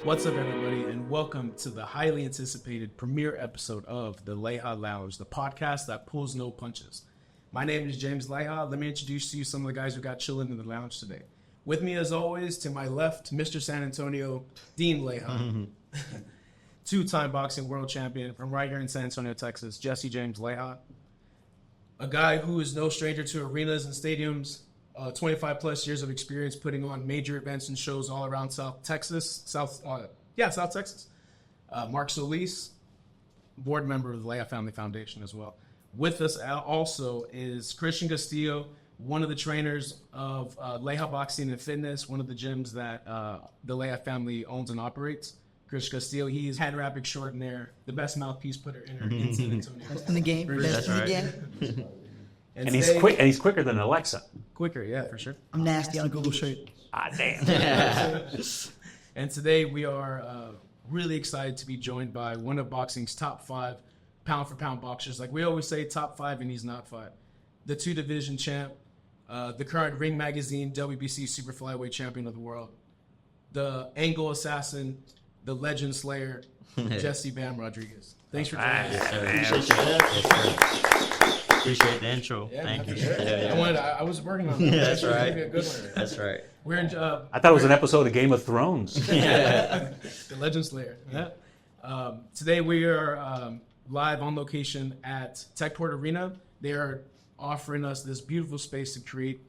What's up, everybody, and welcome to the highly anticipated premiere episode of the Leija Lounge, the podcast that pulls no punches. My name is James Leija. Let me introduce to you some of the guys who got chilling in the lounge today. With me, as always, to my left, Mr. San Antonio, Dean Leija. Two-time boxing world champion from right here in San Antonio, Texas, Jesse James Leija. A guy who is no stranger to arenas and stadiums, 25 plus years of experience putting on major events and shows all around South Texas. South Texas. Mark Solis, board member of the Leija Family Foundation as well. With us also is Christian Castillo, one of the trainers of Leija Boxing and Fitness, one of the gyms that the Leija family owns and operates. Christian Castillo, he is hand wrap extraordinaire, the best mouthpiece putter in San Antonio. Best in the game. Best in the game. And he's quick. And he's quicker than Alexa. Quicker, yeah, for sure. I'm nasty on a Google shirt. Ah, damn. And today we are really excited to be joined by one of boxing's top 5 pound-for-pound boxers. Like we always say, top 5, and he's not 5. The 2-division champ, the current Ring Magazine WBC Super Flyweight champion of the world, the angle assassin, the legend slayer, Jesse Bam Rodriguez. Thanks for joining us. Appreciate the intro. Yeah, Thank you. I was working on that. That's right. Be a good one. That's right. We're in. I thought it was an episode of Game of Thrones. The Legend Slayer. Yeah. Today we are live on location at Techport Arena. They are offering us this beautiful space to create.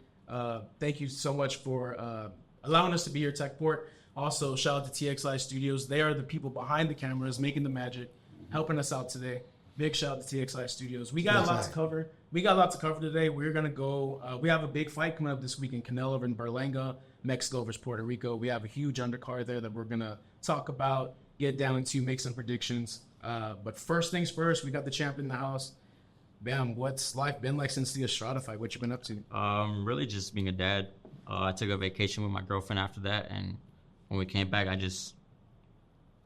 Thank you so much for allowing us to be here, Techport. Also, shout out to TXI Studios. They are the people behind the cameras, making the magic, helping us out today. Big shout out to TXI Studios. We got a lot to cover. Today. We're going to go. We have a big fight coming up this week in Canelo and Berlanga, Mexico versus Puerto Rico. We have a huge undercard there that we're going to talk about, get down into, make some predictions. But first things first, we got the champ in the house. Bam, what's life been like since the Estrada fight? What you been up to? Really just being a dad. I took a vacation with my girlfriend after that, and when we came back, I just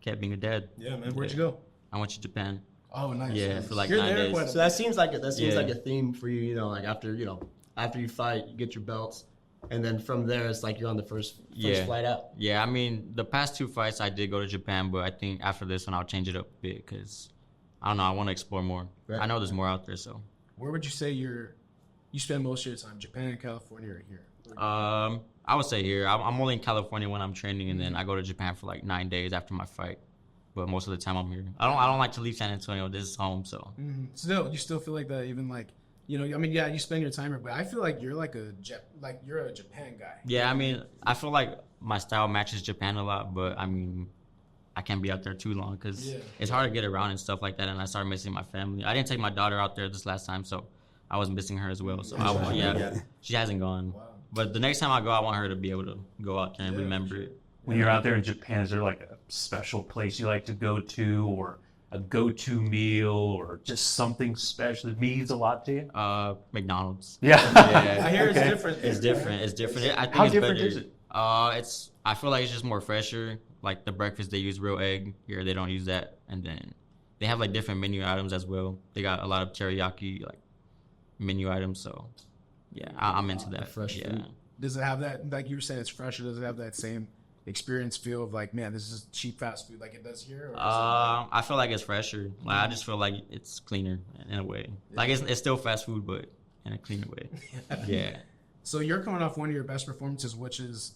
kept being a dad. Yeah, man. Where'd you go? I went to Japan. Oh, nice. Yeah, nice. for like You're 9 there days. So that seems like a theme for you. You know, like after you fight, you get your belts, and then from there it's like you're on the first flight out. Yeah, I mean the past 2 fights I did go to Japan, but I think after this one I'll change it up a bit because I don't know. I want to explore more. Right. I know there's more out there. So where would you say you spend most of your time? Japan, California, or here? I would say here. I'm only in California when I'm training, and then I go to Japan for like 9 days after my fight. But most of the time I'm here. I don't like to leave San Antonio. This is home, so. Mm-hmm. Still, you still feel like that, even like, I mean, yeah, you spend your time here, but I feel like you're you're a Japan guy. Yeah, I mean, I feel like my style matches Japan a lot, but I mean, I can't be out there too long because it's hard to get around and stuff like that. And I started missing my family. I didn't take my daughter out there this last time, so I was missing her as well. So she hasn't gone. Wow. But the next time I go, I want her to be able to go out there and remember it. When you're out there in Japan, is there like a special place you like to go to, or a go-to meal, or just something special that means a lot to you? McDonald's. Yeah. I hear it's different. It's different. I think How it's different better. is it? I feel like it's just more fresher. Like the breakfast, they use real egg. Here, they don't use that. And then they have like different menu items as well. They got a lot of teriyaki like menu items. So yeah, I'm into that. Fresh food. Does it have that? Like you were saying, it's fresher. Does it have that same experience feel of like, man, this is cheap fast food like it does here? Or I feel like it's fresher. Like I just feel like it's cleaner in a way. Like it's still fast food, but in a cleaner way. Yeah. So you're coming off one of your best performances, which is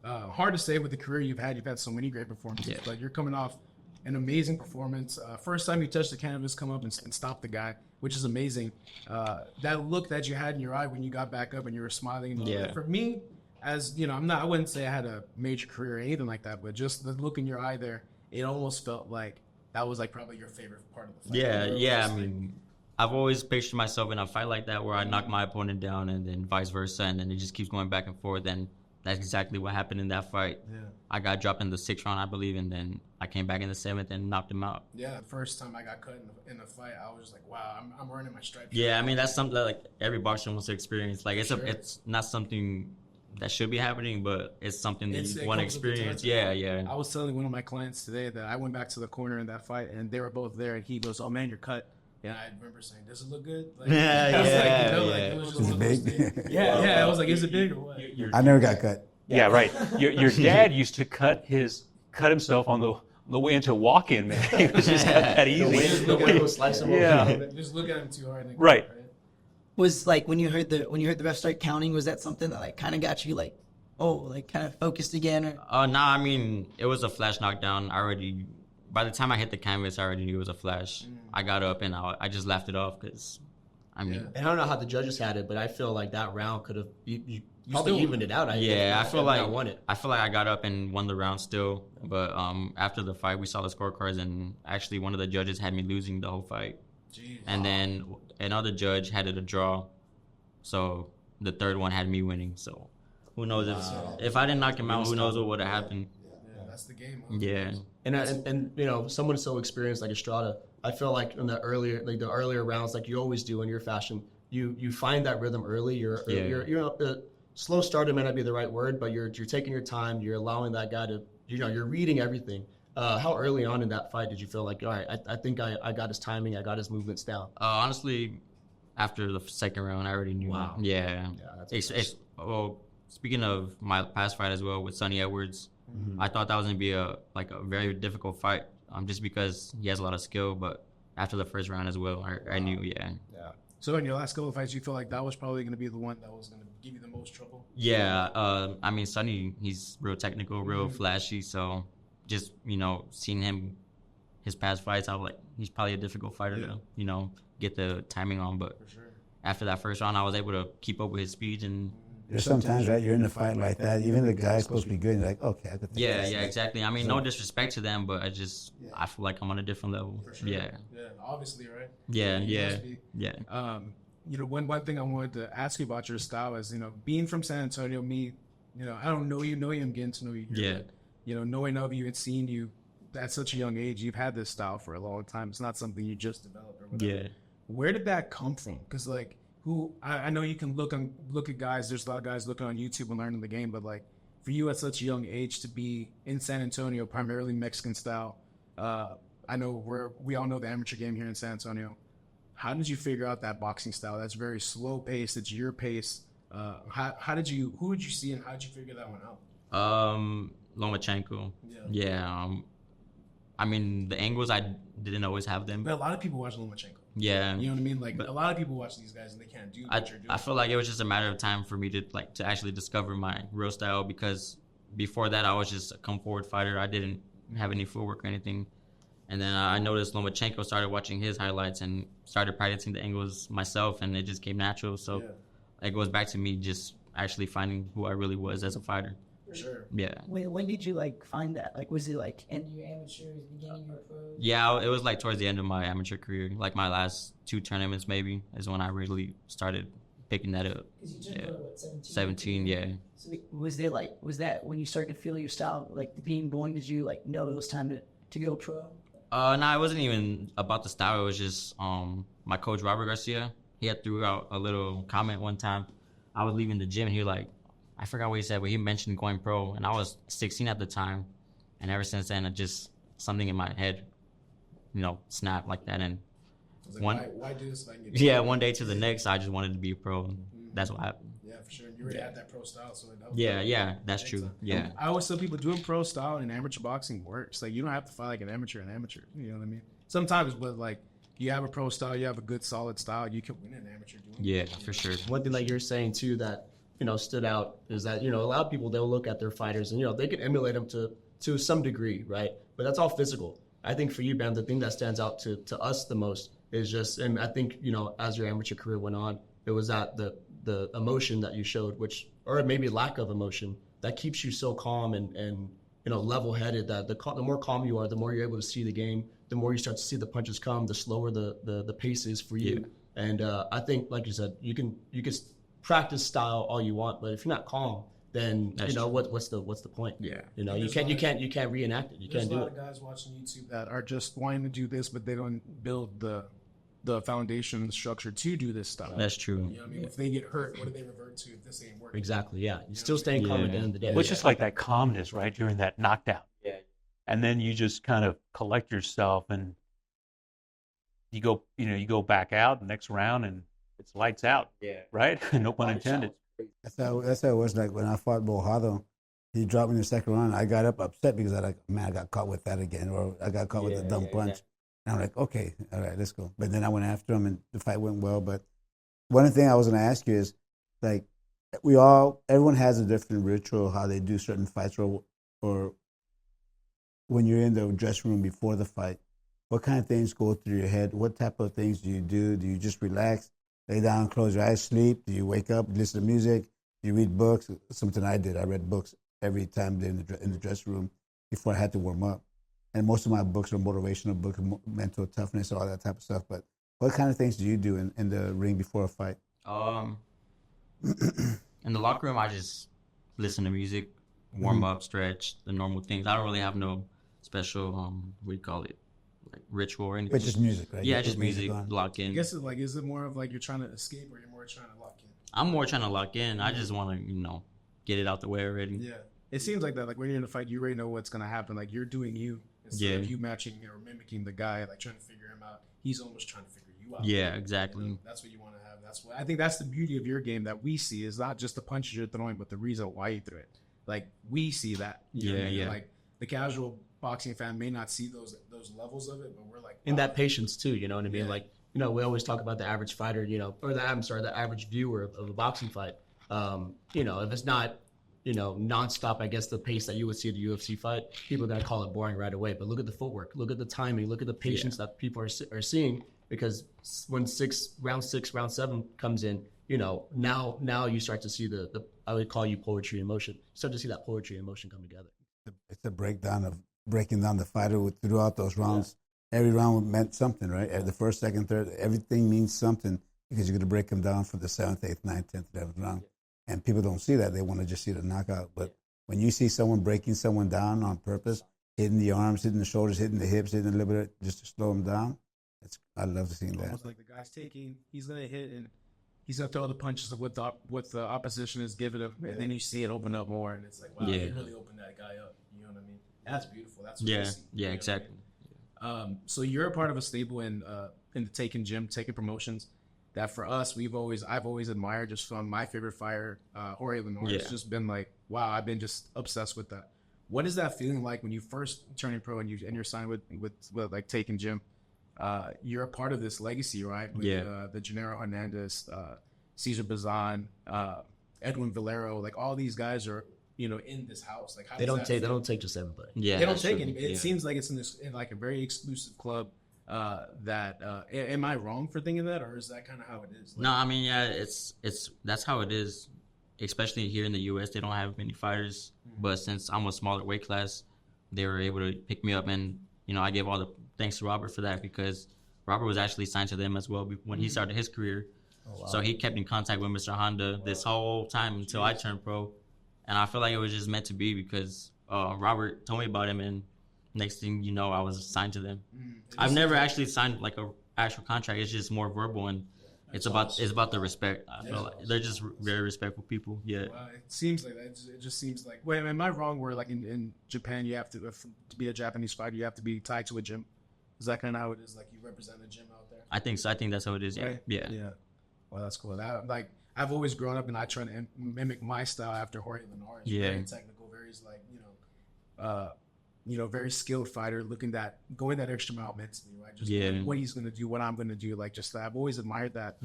hard to say with the career you've had. You've had so many great performances, but you're coming off an amazing performance. First time you touched the canvas, come up and stop the guy, which is amazing. That look that you had in your eye when you got back up and you were smiling. For me, as you know, I wouldn't say I had a major career or anything like that, but just the look in your eye there, it almost felt like that was like probably your favorite part of the fight. Yeah. I mean, I've always pictured myself in a fight like that where I knock my opponent down and then vice versa, and then it just keeps going back and forth. And that's exactly what happened in that fight. Yeah. I got dropped in the 6th round, I believe, and then I came back in the 7th and knocked him out. Yeah, the first time I got cut in a fight, I was just like, wow, I'm earning my stripes. Yeah, I mean, that's something that like every boxer wants to experience. Like it's not something that should be happening, but it's something that you want to experience. Yeah. I was telling one of my clients today that I went back to the corner in that fight, and they were both there, and he goes, "Oh man, you're cut." And I remember saying, "Does it look good?" Like, Is it big? I was like, "Is it big or what?" I never got cut. Yeah, right. Your dad used to cut his cut himself on the way into walk-in, man. It was just that easy. The way was slice him open. Yeah. Just look at him too hard. And Right. Was like when you heard the ref start counting, was that something that like kind of got you like, oh, like kind of focused again? Or Nah, I mean, it was a flash knockdown. By the time I hit the canvas, I already knew it was a flash. I got up and I just laughed it off because, I mean. And I don't know how the judges had it, but I feel like that round could have, you probably evened it out. I feel like I won it. I feel like I got up and won the round still. But after the fight, we saw the scorecards, and actually one of the judges had me losing the whole fight. Jeez. And then another judge had it a draw. So the third one had me winning. So who knows if I didn't knock him out, who knows what would have happened. Yeah, that's the game. Huh? Yeah. And you know, someone so experienced like Estrada, I feel like in the earlier rounds, like you always do in your fashion, you find that rhythm early. You're slow starter may not be the right word, but you're taking your time. You're allowing that guy to, you're reading everything. How early on in that fight did you feel like, all right, I think I got his timing, I got his movements down? Honestly, after the second round, I already knew. Wow. Yeah. That's Well, speaking of my past fight as well with Sonny Edwards, I thought that was gonna be a very difficult fight, just because he has a lot of skill. But after the first round as well, I knew. Yeah. So in your last couple of fights, you feel like that was probably going to be the one that was going to give you the most trouble? Yeah. I mean, Sonny, he's real technical, real flashy. So just seeing him, his past fights, I was like, he's probably a difficult fighter to get the timing on. But after that first round, I was able to keep up with his speed and. There's sometimes, right, you're in a fight like that, even the guy's supposed to be good, and you're like, okay, I could take Yeah, this. exactly. I mean, no disrespect to them, but I feel like I'm on a different level. For sure. Yeah. Yeah, obviously, right? Yeah. One thing I wanted to ask you about your style is, being from San Antonio, I don't know you, I'm getting to know you. Yeah. But, knowing of you and seeing you at such a young age, you've had this style for a long time. It's not something you just developed or whatever. Yeah. Where did that come from? Because, I know you can look at guys. There's a lot of guys looking on YouTube and learning the game, but for you at such a young age to be in San Antonio, primarily Mexican style. I know we all know the amateur game here in San Antonio. How did you figure out that boxing style? That's very slow paced. It's your pace. Who did you see and how did you figure that one out? Lomachenko. Yeah. I mean, the angles, I didn't always have them. But a lot of people watch Lomachenko. Yeah. You know what I mean? A lot of people watch these guys and they can't do what you're doing. I feel like it was just a matter of time for me to actually discover my real style, because before that I was just a come forward fighter. I didn't have any footwork or anything. And then I noticed Lomachenko, started watching his highlights and started practicing the angles myself, and it just came natural. So it goes back to me just actually finding who I really was as a fighter. For sure. Yeah. Wait, when did you find that? Was it end of your amateurs, beginning of your pros? Yeah, it was towards the end of my amateur career. My last 2 tournaments maybe is when I really started picking that up. Because you turned pro, 17? 17, yeah. So was that when you started to feel your style, being born, did you know it was time to go pro? No, it wasn't even about the style. It was just my coach, Robert Garcia. He had threw out a little comment one time. I was leaving the gym and he was I forgot what he said, but he mentioned going pro, and I was 16 at the time. And ever since then, it just something in my head, snapped like that. And why do this? One day to the next, I just wanted to be a pro. And that's what happened. Yeah, for sure. You already had that pro style, so that's true. Yeah. I always tell people doing pro style in amateur boxing works. You don't have to fight like an amateur. You know what I mean? Sometimes, but you have a pro style, you have a good solid style, you can win an amateur doing it. Yeah, for sure. One thing that you're saying too that stood out is that a lot of people, they'll look at their fighters and they can emulate them to some degree, right? But that's all physical. I think for you, Bam, the thing that stands out to us the most is just, and I think as your amateur career went on, it was that the emotion that you showed, or maybe lack of emotion, that keeps you so calm and level-headed. That the more calm you are, the more you're able to see the game, the more you start to see the punches come, the slower the pace is for you. Yeah. And I think, like you said, you can practice style all you want, but if you're not calm, then what's the point? Yeah. You can't reenact it. You can't do it. There's a lot of guys watching YouTube that are just wanting to do this, but they don't build the foundation, the structure to do this stuff. That's true. You know what I mean? If they get hurt, what do they revert to if this ain't working? Exactly. Yeah. You're still staying calm at the end of the day. Well, it's just that calmness, right, during that knockdown. Yeah. And then you just kind of collect yourself and you go back out the next round and it's lights out. Yeah. Right? No pun intended. That's how it was when I fought Bojado. he dropped me in the second round. I got up upset because I got caught with that again, or I got caught with a dumb punch. Exactly. And I'm like, okay, all right, let's go. But then I went after him, and the fight went well. But one thing I was going to ask you is, like, everyone has a different ritual how they do certain fights, or when you're in the dressing room before the fight. What kind of things go through your head? What type of things do you do? Do you just relax, lay down, close your eyes, sleep? Do you wake up, listen to music? Do you read books? Something I did. I read books every time in the dressing room before I had to warm up. And most of my books are motivational books, mental toughness, all that type of stuff. But what kind of things do you do in the ring before a fight? In the locker room, I just listen to music, warm up, stretch, the normal things. I don't really have no special, what do you call it, like ritual or anything. But just music, right? Yeah, just music, lock in. I guess is it more of like you're trying to escape, or you're more trying to lock in? I'm more trying to lock in. I just want to, get it out the way already. Yeah. It seems like that. Like when you're in a fight, you already know what's going to happen. Like you're doing you instead of you matching or mimicking the guy, like trying to figure him out. He's almost trying to figure you out. Yeah, exactly. You know, that's what you want to have. That's what I think. That's the beauty of your game that we see is not just the punches you're throwing, but the reason why you threw it. Like we see that. Yeah. Like the casual boxing fan may not see those levels of it, but we're like, wow. And that patience too. You know what I mean? Yeah. Like, we always talk about the average fighter, or the average viewer of a boxing fight. If it's not, nonstop, I guess the pace that you would see at a UFC fight, people are gonna call it boring right away. But look at the footwork, look at the timing, look at the patience that people are seeing. Because when round 6, round 7 comes in, now you start to see the I would call you poetry in motion. You start to see that poetry in motion come together. It's a breaking down the fighter throughout those rounds. Yeah. Every round meant something, right? The first, second, third, everything means something because you're going to break them down for the 7th, 8th, 9th, 10th, 11th round. Yeah. And people don't see that. They want to just see the knockout. But when you see someone breaking someone down on purpose, hitting the arms, hitting the shoulders, hitting the hips, hitting a little bit just to slow them down, I love seeing that. Almost like the guy's he's going to hit and he's going to throw the punches of what the opposition is giving him. And then you see it open up more. And it's like, wow, he really opened that guy up. You know what I mean? That's beautiful. That's what you see. Yeah, exactly. So you're a part of a stable in the Taken Gym, Taken Promotions. That for us, I've always admired. Just from my favorite fighter, Jorge Leonor. It's just been like, wow, I've been just obsessed with that. What is that feeling like when you first turning pro and you're signed with like Taken Gym? You're a part of this legacy, right? With, the Gennaro Hernandez, Cesar Bazan, Edwin Valero, like all these guys are, in this house. Like they don't take just everybody. Yeah, they don't take anybody. It seems like it's in like a very exclusive club. Am I wrong for thinking that, or is that kind of how it is? Like, no, I mean, it's that's how it is. Especially here in the U.S., they don't have many fighters. But since I'm a smaller weight class, they were able to pick me up, and I gave all the thanks to Robert for that because Robert was actually signed to them as well when he started his career. Oh, wow. So he kept in contact with Mr. Honda this whole time until I turned pro, and I feel like it was just meant to be because Robert told me about him, and next thing you know, I was signed to them. I've never actually signed like a actual contract. It's just more verbal, and it's about the respect. I feel like they're just very respectful people. Yeah. Well, it seems like that. It just seems like. Wait, am I wrong? Where like in Japan, you have to be a Japanese fighter, you have to be tied to a gym. Is that kind of how it is? Like you represent a gym out there? I think so. I think that's how it is. Yeah. Right? Yeah. Well, that's cool. I've always grown up and I try to mimic my style after Jorge Leonor. Very technical, very very skilled fighter, going that extra mile mentally, right? Just what he's gonna do, what I'm gonna do, like just that. I've always admired that.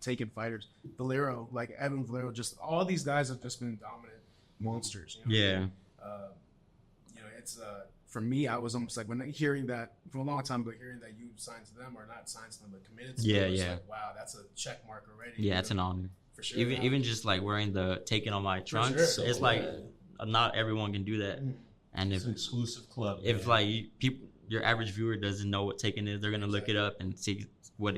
Taking fighters, Valero, like Evan Valero, just all these guys have just been dominant monsters. It's for me, I was almost like when hearing that for a long time ago, hearing that you signed to them or not signed to them, but committed to them. It's like, wow, that's a check mark already. Yeah, it's an honor. For sure. Even just like wearing the Taken on my trunks, it's like not everyone can do that. And it's an exclusive club. If your average viewer doesn't know what Taken is, they're gonna look it up and see what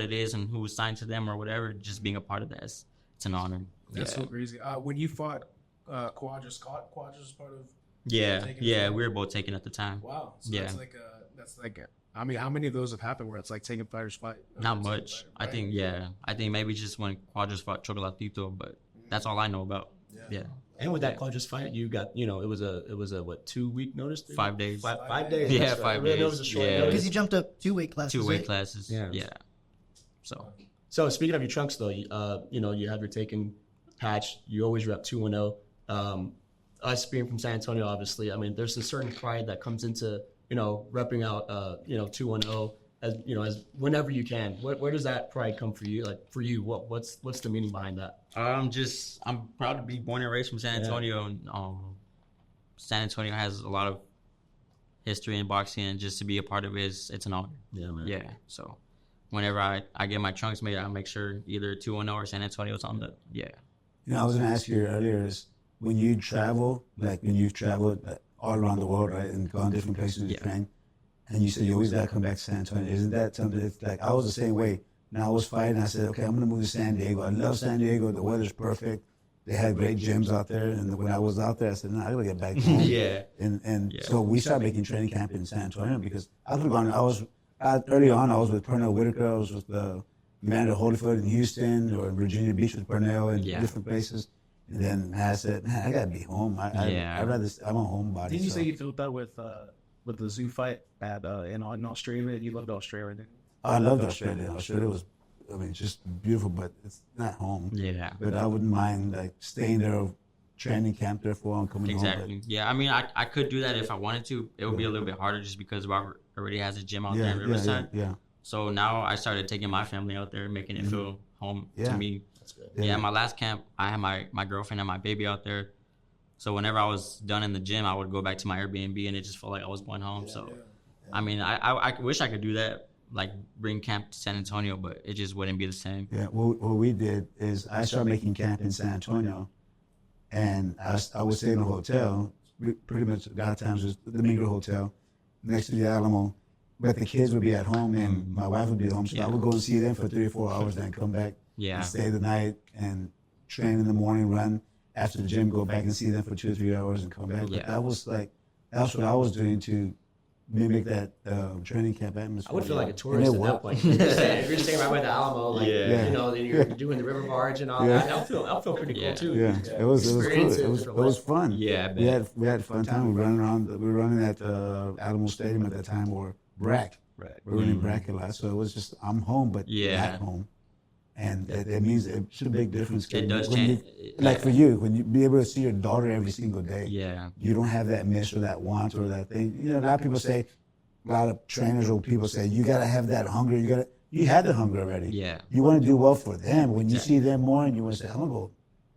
it is and who was signed to them or whatever. Just being a part of that, it's an honor. That's so crazy. When you fought Quadras was part of. We were both Taken at the time. Wow. So that's like I mean, how many of those have happened where it's like Taken fighters fight? Not much. Fighter, right? I think maybe just when Quadras fought Chocolatito, but that's all I know about. Yeah. And with that Quadras fight, you got it was a what 2-week notice? 5 days. 5 days. Yeah, 5 days. It was a short notice. Because you jumped up 2 weight classes. 2 weight classes. Yeah. So speaking of your trunks though, you have your Taken patch. You always rep 2-0. us being from San Antonio, obviously, I mean, there's a certain pride that comes into, repping out, 210 as, as whenever you can. Where does that pride come for you? Like for you, what's the meaning behind that? I'm proud to be born and raised from San Antonio. And San Antonio has a lot of history in boxing, and just to be a part of it it's an honor. Yeah, man. Yeah. So whenever I get my trunks made, I make sure either 210 or San Antonio's on the I was gonna ask you earlier is when you travel, like when you've traveled all around the world, right, and gone different places to train, and you said you always gotta come back to San Antonio. Isn't that something that's like I was the same way? When I was fighting, I said, okay, I'm gonna move to San Diego. I love San Diego. The weather's perfect. They had great gyms out there, and when I was out there, I said, no, I gotta get back home. So we started making training camp in San Antonio because I could have gone. Early on, I was with Pernell Whitaker. I was with Commander Holyfield in Houston or in Virginia Beach with Pernell and different places. And then I said, man, I gotta be home. I'm a homebody. Didn't you say you felt that with the zoo fight in Australia? You loved Australia, didn't you? I loved Australia. Australia was, just beautiful, but it's not home. Yeah. But I wouldn't mind like staying there, training camp there for and coming home. Exactly. Yeah, I could do that if I wanted to. It would be a little bit harder just because Robert already has a gym out there in Riverside. Yeah. So now I started taking my family out there, making it feel home to me. That's good. Yeah, my last camp, I had my girlfriend and my baby out there. So whenever I was done in the gym, I would go back to my Airbnb, and it just felt like I was going home. I wish I could do that, like bring camp to San Antonio, but it just wouldn't be the same. Yeah, what we did is I started making camp in San Antonio, and I would stay in a hotel. Pretty much a lot of times it was the Domingo Hotel next to the Alamo. But the kids would be at home, and my wife would be at home, so I would go and see them for 3 or 4 hours, then come back and stay the night and train in the morning, run after the gym, go back and see them for 2 or 3 hours and come back. But that's what I was doing to mimic that training camp atmosphere. I would feel like a tourist at that point. If you're staying right by the Alamo, then you're doing the river barge and all that. I'll feel pretty cool too. Yeah, it was cool. It was fun. Yeah, we had a fun time. We were running at Alamo Stadium at that time, or BRAC. Right. We were in BRAC a lot, so it was just I'm home, but not home. And it means it's a big difference. It does change. Like for you, when you be able to see your daughter every single day, you don't have that miss or that want or that thing. A lot of people say, a lot of trainers or people say, you got to have that hunger. You had the hunger already. Yeah. You want to do well for them. When you see them more and you want to say, I'm going to go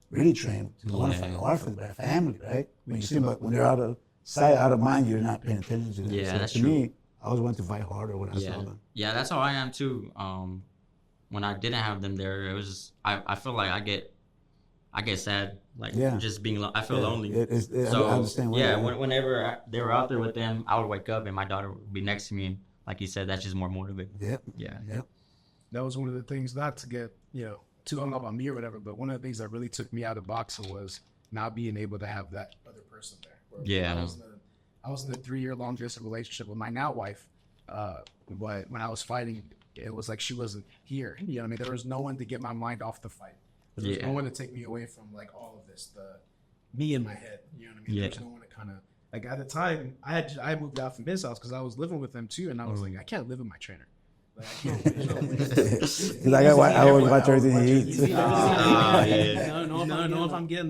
really train. I want to fight hard for their family, right? When you see them, when they're out of sight, out of mind, you're not paying attention to them. Yeah, so that's to true. me, I always wanted to fight harder when I saw them. Yeah, that's how I am too. When I didn't have them there, it was I feel like I get sad, like just being. I feel lonely. I understand. Whenever they were out there with them, I would wake up and my daughter would be next to me, and like you said, that's just more motivating. Yep. That was one of the things, not to get too hung up on me or whatever, but one of the things that really took me out of boxing was not being able to have that other person there. I was in a 3-year long distance relationship with my now wife, but when I was fighting, it was like she wasn't here. You know what I mean? There was no one to get my mind off the fight. There was no one to take me away from like all of this, me in my head. You know what I mean? There was no one to kind of like at the time I moved out from his house because I was living with them too, and I was like, I can't live with my trainer. Like, I can't. I would watch everything he eats. No, if I'm getting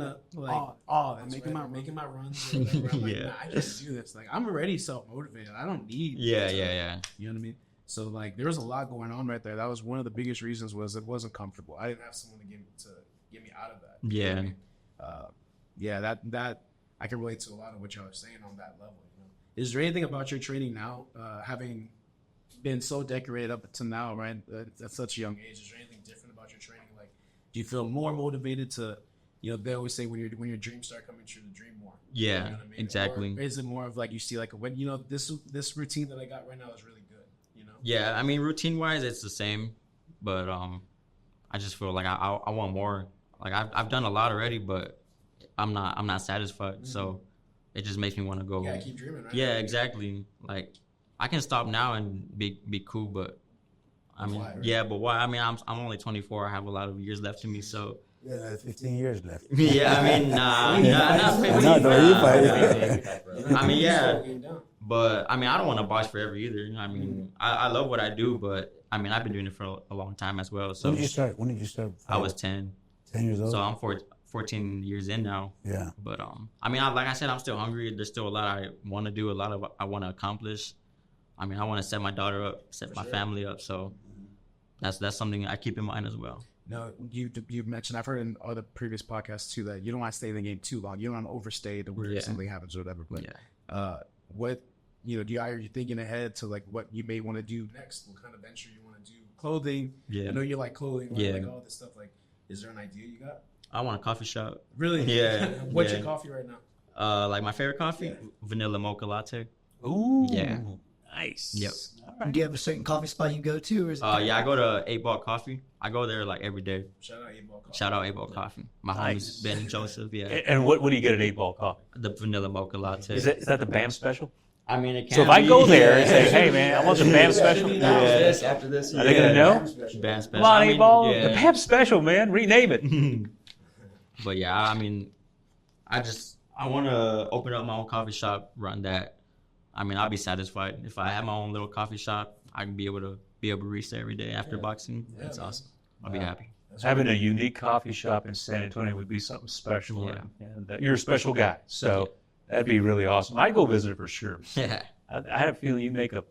making my runs. Or whatever, I'm like, nah, I just do this. Like I'm already self-motivated. I don't need. Yeah. You know what I mean? So like there was a lot going on right there. That was one of the biggest reasons was it wasn't comfortable. I didn't have someone to get me out of that. Yeah. You know what I mean? That I can relate to a lot of what y'all are saying on that level. You know? Is there anything about your training now, having been so decorated up to now, right? At such a young age, is there anything different about your training? Like, do you feel more motivated to, they always say when your dreams start coming true, to dream more. Yeah, you know what I mean? exactly. Or is it more of like you see like when this routine that I got right now is really good, Yeah, I mean routine wise it's the same, but I just feel like I want more. Like I've done a lot already, but I'm not satisfied. Mm-hmm. So it just makes me want to go. Yeah, keep dreaming. Right? Yeah, exactly. Like I can stop now and be cool, but I mean, but why? I mean, I'm only 24. I have a lot of years left in me, so. Yeah, 15 years left. Yeah, I mean, not 15. I mean, yeah, but I mean, I don't want to box forever either. I mean, I love what I do, but I mean, I've been doing it for a long time as well. So When did you start? I was 10. 10 years old. So I'm 14 years in now. Yeah. But I mean, like I said, I'm still hungry. There's still a lot I want to do, a lot of I want to accomplish. I mean, I want to set my daughter up, set my family up. So that's something I keep in mind as well. No, you mentioned, I've heard in other previous podcasts too, that you don't want to stay in the game too long. You don't want to overstay to where something happens or whatever. But what, you know, are you thinking ahead to like what you may want to do next? What kind of venture you want to do? Clothing. Yeah. I know you like clothing. Right? Like all this stuff. Like, is there an idea you got? I want a coffee shop. Really? Yeah. What's your coffee right now? Like my favorite coffee, vanilla mocha latte. Ooh. Yeah. Nice. Yep. Right. Do you have a certain coffee spot you go to? Or is it I go to 8 Ball Coffee. I go there like every day. Shout out 8 Ball Coffee. Shout out 8 Ball Coffee. My homies Ben and Joseph. Yeah. And what do you get at 8 Ball Coffee? The vanilla mocha latte. Is that the BAM special? I mean, it can. So if I go there and say, "Hey man, I want the BAM special," After this, are they gonna know? BAM special. Come on, 8 Ball, the BAM special, man. Rename it. But yeah, I mean, I want to open up my own coffee shop, run that. I mean, I'll be satisfied if I have my own little coffee shop. I can be a barista every day after boxing. That's awesome. I'll be happy. Having a unique coffee shop in San Antonio would be something special, and you're a special guy, so that'd be really awesome. I'd go visit it for sure. Yeah, I had a feeling you make a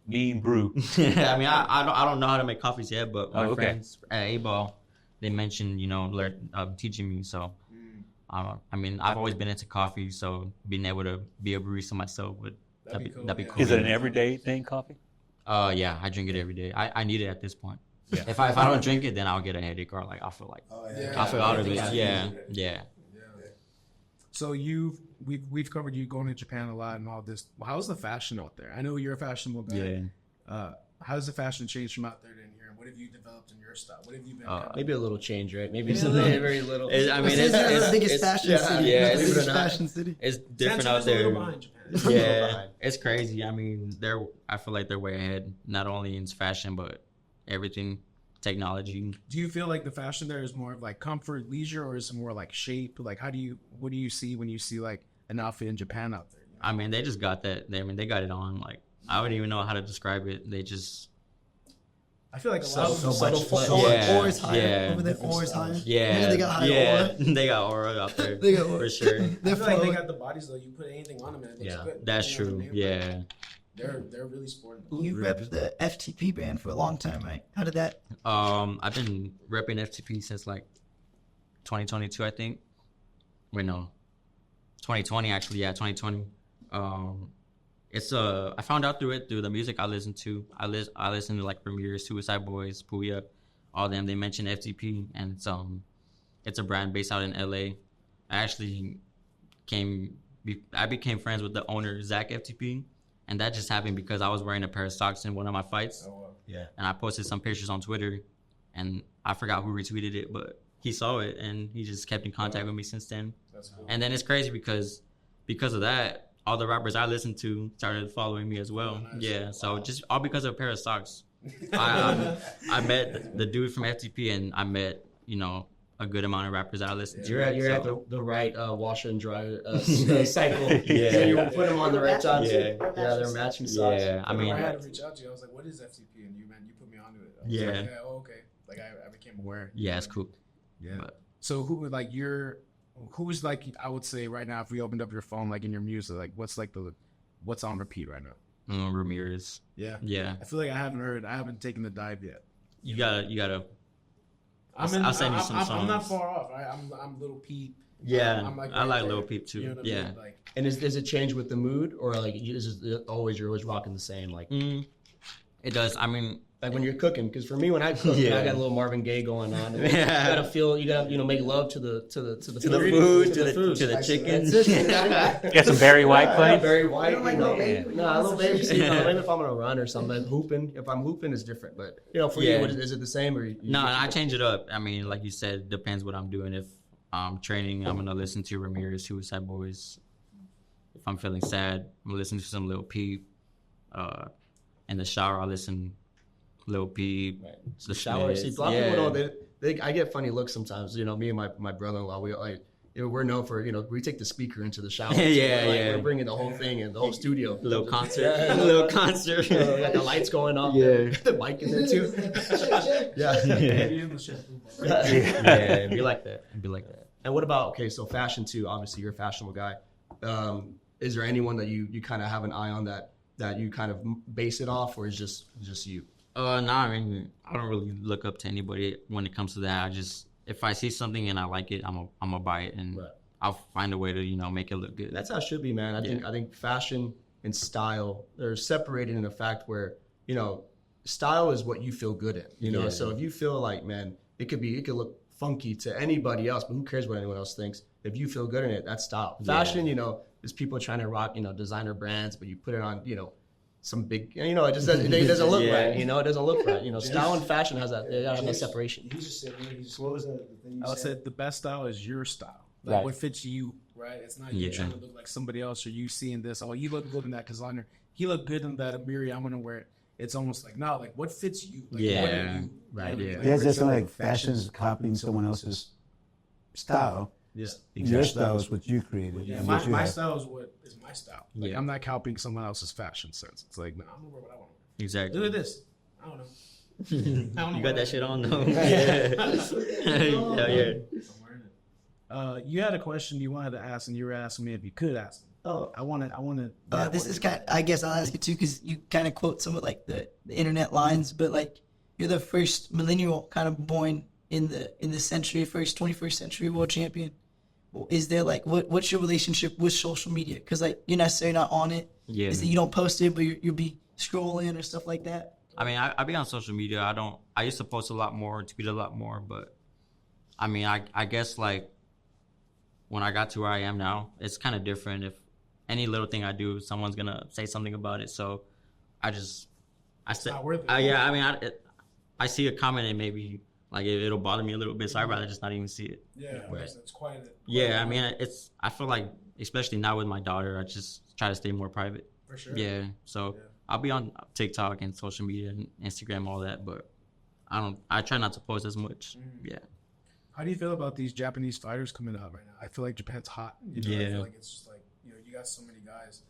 mean brew. I mean, I don't know how to make coffees yet, but my friends at A-Ball, they mentioned, teaching me. So, I mean, I've always been into coffee, so being able to be a barista myself that'd be cool. Is it an everyday thing, coffee? Yeah, I drink it every day. I need it at this point. Yeah. If I don't drink it, then I'll get a headache or like I'll feel like I feel out of it. Yeah. So we've covered you going to Japan a lot and all this. How's the fashion out there? I know you're a fashionable guy. Yeah. How's the fashion change from out there to in here? What have you developed in your style? What have you been? Maybe a little change, right? Maybe something very little. I mean, it's the biggest fashion city. Yeah, it's the biggest fashion city. It's different out there. Yeah, it's crazy. I mean, I feel like they're way ahead, not only in fashion but everything, technology. Do you feel like the fashion there is more of like comfort, leisure, or is it more like shape? Like, what do you see when you see like an outfit in Japan out there? I mean, they just got that. They got it on. Like, I wouldn't even know how to describe it. They just. I feel like a lot of them Ore is higher. Over there, ore is higher. Yeah. They got higher aura. They got aura out there. They got aura. For sure. I feel like they got the bodies though. You put anything on them and it looks good. That's true. Yeah. They're really sporting. You repped the FTP band for a long time, right? How did that? I've been repping FTP since like 2022, I think. Wait, no. 2020 actually. Yeah, 2020. I found out through the music I listen to. I listen to like Romero, Suicide Boys, Puya, all them. They mentioned FTP, and it's a brand based out in LA. I became friends with the owner, Zach FTP, and that just happened because I was wearing a pair of socks in one of my fights. Oh, wow. Yeah. And I posted some pictures on Twitter, and I forgot who retweeted it, but he saw it, and he just kept in contact with me since then. That's cool. And then it's crazy because of that, all the rappers I listened to started following me as well. Oh, nice. Yeah, so just all because of a pair of socks. I met the dude from FTP, and I met, a good amount of rappers that I listen to. You're at the right wash and dry cycle. Yeah. So you put them on the right time. Yeah, they're matching socks. Yeah, I mean, I had to reach out to you. I was like, what is FTP? And you put me onto it. Yeah. Like, okay. Like, I became aware. Yeah, it's cool. Yeah. But, so who's like, I would say right now, if we opened up your phone, like in your music, like what's on repeat right now? Ramirez. Yeah. Yeah. I feel like I haven't taken the dive yet. You gotta. I'll send you some songs. I'm not far off. I'm Little Peep. Yeah. I like Little Peep too. You know yeah. I mean? Like, and does it change with the mood, or like you're always rocking the same? Like it does. I mean, like when you're cooking, because for me, when I cook, I got a little Marvin Gaye going on. And you gotta make love to the food, to the chicken. Get some Barry White playing. Barry White. No, a little baby. Maybe if I'm gonna run or something, hooping. If I'm hooping, it's different. But for you, is it the same or? No, I change it up. I mean, like you said, depends what I'm doing. If I'm training, I'm gonna listen to Ramirez, Suicide Boys. If I'm feeling sad, I'm gonna listen to some Lil Peep. In the shower, I listen Lil Peep. Right. The shower. See, a lot of people don't. I get funny looks sometimes. Me and my brother-in-law, we're known for we take the speaker into the shower. We're bringing the whole thing in the whole studio. Little concert. Little concert. Got the lights going off. Yeah. The mic in there too. Yeah. Yeah. Be like that. And what about, okay, so fashion too, obviously you're a fashionable guy. Is there anyone that you kind of have an eye on that you kind of base it off, or is just you? No, I mean, I don't really look up to anybody when it comes to that. I just, if I see something and I like it, I'm gonna buy it, and I'll find a way to, make it look good. That's how it should be, man. I think fashion and style, they're separated in the fact where, style is what you feel good in, you know? So if you feel like, man, it could look funky to anybody else, but who cares what anyone else thinks? If you feel good in it, that's style. Fashion, there's people trying to rock, designer brands, but you put it on, some big, it just doesn't, it doesn't look right, it doesn't look right. Style and fashion has that separation. He just said, what was the thing you I would say said? the best style is your style. Like what fits you, right? It's not you trying to look like somebody else, or you seeing this, oh, you look good in that designer. He looked good in that Amiri, I'm going to wear it. It's almost like, no, like what fits you? Like, right, yeah. It's just like fashion's copying someone else's style. Yeah. Your style is what you created. Yeah, and my what you have. style is what is my style. Like I'm not copying someone else's fashion sense. It's like, no, I'm gonna wear what I want to wear. Exactly. Look at this. I don't know. You got that shit on though. I'm yeah. wearing it. You had a question you wanted to ask, and you were asking me if you could ask. Oh, I want to. this is kind. I guess I'll ask you too, because you kind of quote some of like the internet lines, but like you're the first millennial kind of born in the century, first 21st century world champion. Is there like what's your relationship with social media? Because like you're necessarily not on it. Yeah. Is that you don't post it, but you'll be scrolling or stuff like that? I mean, I be on social media. I used to post a lot more, tweet a lot more, but I mean, I guess like when I got to where I am now, it's kind of different. If any little thing I do, someone's gonna say something about it. So I said, not worth it. yeah. I mean, I see a comment and maybe like it'll bother me a little bit, so I'd rather just not even see it. Yeah, it's quite. Yeah, I mean, I feel like, especially now with my daughter, I just try to stay more private. For sure. Yeah, so I'll be on TikTok and social media and Instagram, all that, but I try not to post as much. Yeah. How do you feel about these Japanese fighters coming out right now? I feel like Japan's hot. I feel like it's just like, you got so many guys.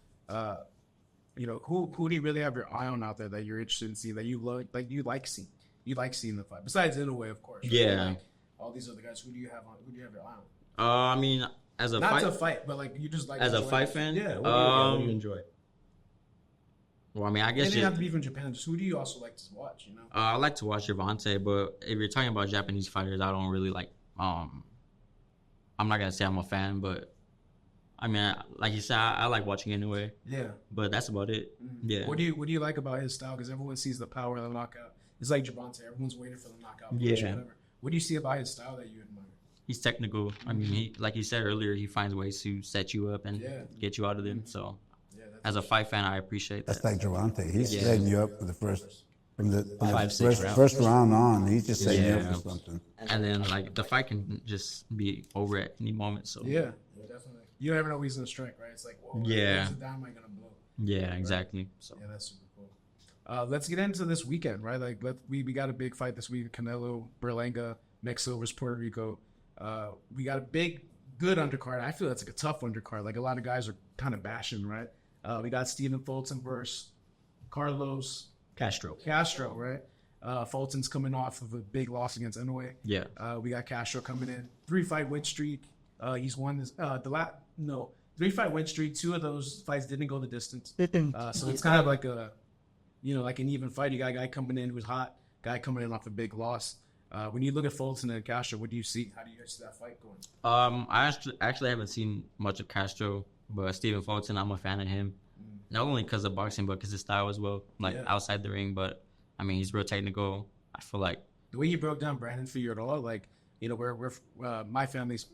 Who do you really have your eye on out there that you're interested in seeing, that you like seeing? You like seeing the fight, besides Inoue, of course. Right? Yeah. Like, all these other guys. Who do you have your eye on? I mean, as a not fight, to fight, but like you just like as a fight fan. Yeah. What do you enjoy? Well, I mean, I guess it doesn't have to be from Japan. Just who do you also like to watch? I like to watch Gervonta, but if you're talking about Japanese fighters, I don't really like. I'm not gonna say I'm a fan, but I mean, like you said, I like watching Inoue. Yeah. But that's about it. Yeah. What do you like about his style? Because everyone sees the power of the knockout. It's like Gervonta. Everyone's waiting for the knockout. Yeah. Whatever. What do you see about his style that you admire? He's technical. I mean, he, like you said earlier, he finds ways to set you up and get you out of them. So, as a fight fan, I appreciate that. That's like Gervonta. He's setting you up for the first, from the 5-6 rounds. first round on. He's just setting you up for something. And then, like, the fight can just be over at any moment. So yeah, definitely. You never know who's gonna strike, right? It's like, whoa, yeah, who's the dynamite gonna blow? Yeah, exactly. So yeah, that's super cool. Let's get into this weekend, right? Like, we got a big fight this week. Canelo, Berlanga, Mexico versus Puerto Rico. We got a good undercard. I feel that's like a tough undercard. Like a lot of guys are kind of bashing, right? We got Stephen Fulton versus Carlos Castro, right? Fulton's coming off of a big loss against Inoue. yeah, we got Castro coming in. 3-fight win streak. He's won this. 3-fight win streak. 2 of those fights didn't go the distance. So it's kind of like like an even fight. You got a guy coming in who's hot, guy coming in off a big loss. When you look at Fulton and Castro, what do you see? How do you guys see that fight going? I actually haven't seen much of Castro, but Stephen Fulton, I'm a fan of him. Not only because of boxing, but because his style as well, outside the ring. But I mean, he's real technical. I feel like the way he broke down Brandon Figueroa, like we're our family's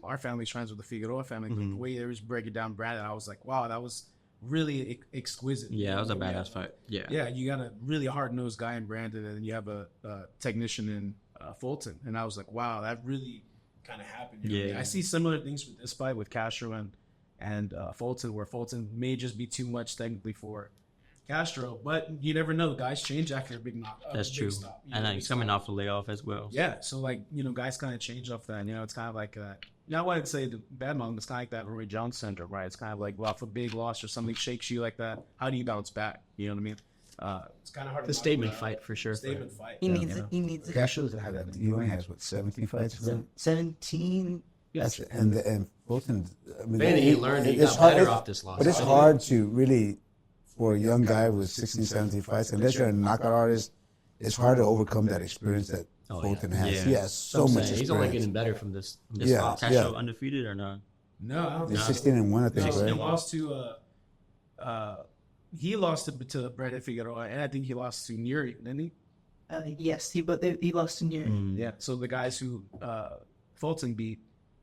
friends with the Figueroa family. But the way they was breaking down Brandon, I was like, wow, that was really exquisite. Yeah, that was a badass fight. Yeah, you got a really hard-nosed guy in Brandon, and you have a technician in Fulton, and I was like, wow, that really kind of happened. I see similar things with this fight with Castro and Fulton, where Fulton may just be too much technically for Castro, but you never know. Guys change after a big knock. That's true. Stop, and then he's coming off a layoff as well. Yeah, so guys kind of change off that. It's kind of like that. I wouldn't say the bad mom. It's kind of like that Roy Jones syndrome, right? It's kind of like, well, if a big loss or something shakes you like that, how do you bounce back? You know what I mean? It's kind of hard. The statement fight for sure. Statement fight. He needs it. He needs it. Castro's had that. He only has 17 fights. 17. That's it. And Fulton, I mean, Maybe he learned he it's got hard, better off this loss. but it's hard to really, for a young guy with 16, 17 fights, unless you're a knockout artist, it's hard to overcome that experience that Fulton has. Yeah. He has so much experience. He's only getting better from this. Is Yeah, Castro undefeated or not? No, I don't He's think 16-1, I think, so. He right? lost to he lost to Brandon Figueroa, and I think he lost to Nuri, didn't he? Yes, he lost in Europe. Yeah. So the guys who Fulton beat,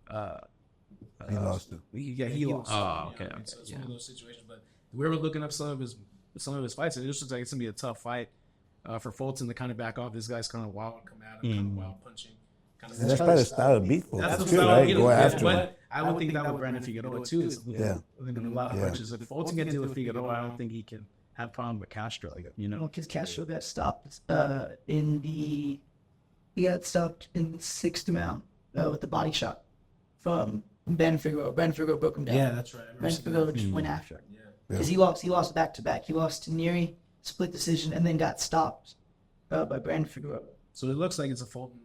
He lost to. he lost. Oh, okay, Yeah, so it's okay, one of those situations. But we were looking up some of his fights, and it just looks like it's gonna be a tough fight for Fulton to kind of back off. This guy's kind of wild, come at him, kind of wild punching. Kind of And that's probably the style of beat That's Fulton, the too, style, right? you know, Go yeah, after him. but I would think that with Brandon Figueroa too. Yeah. A lot of Yeah. punches. If Fulton can deal with Figueroa, I don't think he can have problem with Castro. You know, Because Castro got stopped he got stopped in the 6th round with the body shot from Ben Figueroa. Ben Figueroa broke him down. Yeah, that's right. Ben Figueroa just went after him. Yeah. Because he lost back to back. He lost to Neri, split decision, and then got stopped by Brandon Figueroa. So it looks like it's a Fulton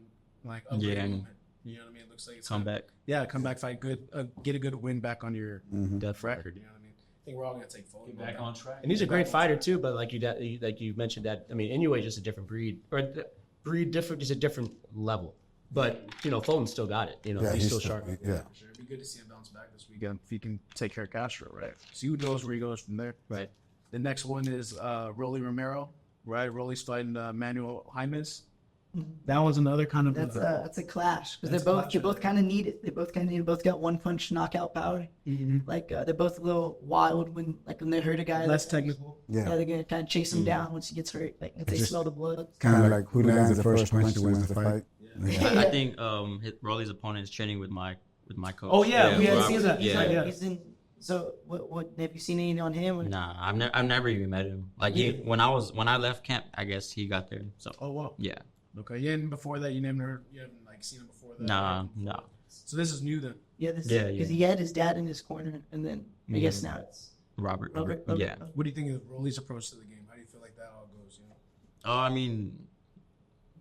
upgrade Yeah. moment. You know what I mean? It looks like it's Comeback. comeback fight. Good, get a good win back on your death record. You know what I mean? I think we're all gonna take Fulton Back on track. And he's a great fighter too, but like you mentioned that, I mean, anyway, just a different breed, just a different level. But Fulton still got it. Yeah, He's still sharp. Yeah. Sure, it'd be good to see him bounce back this weekend if he can take care of Castro, right? See who knows where he goes from there. Right. The next one is Rolly Romero, right? Rolly's fighting Manuel Jaimes. That was another kind of That's a clash because That's they're a both clash, they both kind of need it. They both kind of need it. Both got one punch knockout power. Like they're both a little wild when they hurt a guy. less technical. Yeah, Yeah. they're gonna kind of chase him down once he gets hurt. Like if they just- smell the blood. Kind of like who lands the first punch wins the fight. I think Rolly's opponent is training with my coach. Oh yeah, we had Robert. seen that. Yeah. Yeah. He's in. So what have you seen anything on him? Nah, I've never even met him. Like when I left camp, I guess he got there. So Oh wow. yeah, Okay. Yeah, and before that, you haven't seen him before that. nah. So this is new then. Yeah, Yeah, because he had his dad in his corner, and then I guess now it's Robert. Robert. Yeah. What do you think of Rolly's approach to the game? How do you feel like that all goes? You know? Oh, I mean,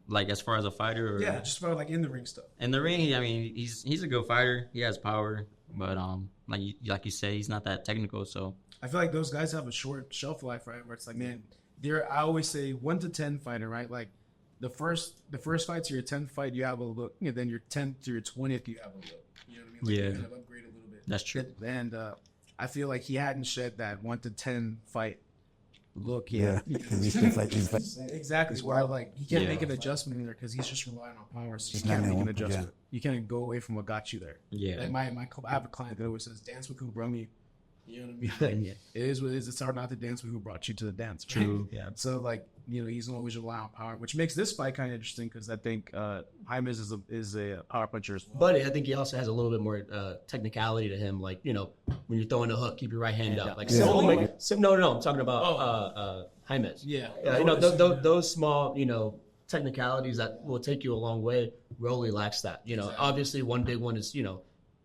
like as far as a fighter, or Yeah, just about like in the ring stuff. in the ring, I mean, he's a good fighter. He has power, but like you say, he's not that technical. So I feel like those guys have a short shelf life, right? Where it's like, man, I always say 1 to 10 fighter, right? Like the first fight to your 10th fight, you have a look, and then your 10th to your 20th, you have a look. You know what I mean? Like Yeah. you kind of upgrade a little bit. that's true. And I feel like he hadn't shed that 1 to 10 fight look Yeah. yet. Exactly. Where like he can't make an adjustment in there because he's just relying on power. So you can't make an adjustment. You can't go away from what got you there. Yeah. Like I have a client that always says, "Dance with who brung you." You know what I mean? Yeah. It is what it is. It's hard not to dance with who brought you to the dance. Right? True. Yeah. So like he's always relying on power, which makes this fight kind of interesting because I think Jaimes is a power puncher as well. But I think he also has a little bit more technicality to him. Like, when you're throwing a hook, keep your right hand up. Like, Yeah. no, I'm talking about Jaimes. Yeah. Those small, technicalities that will take you a long way. Rolly lacks that. Obviously one big one is,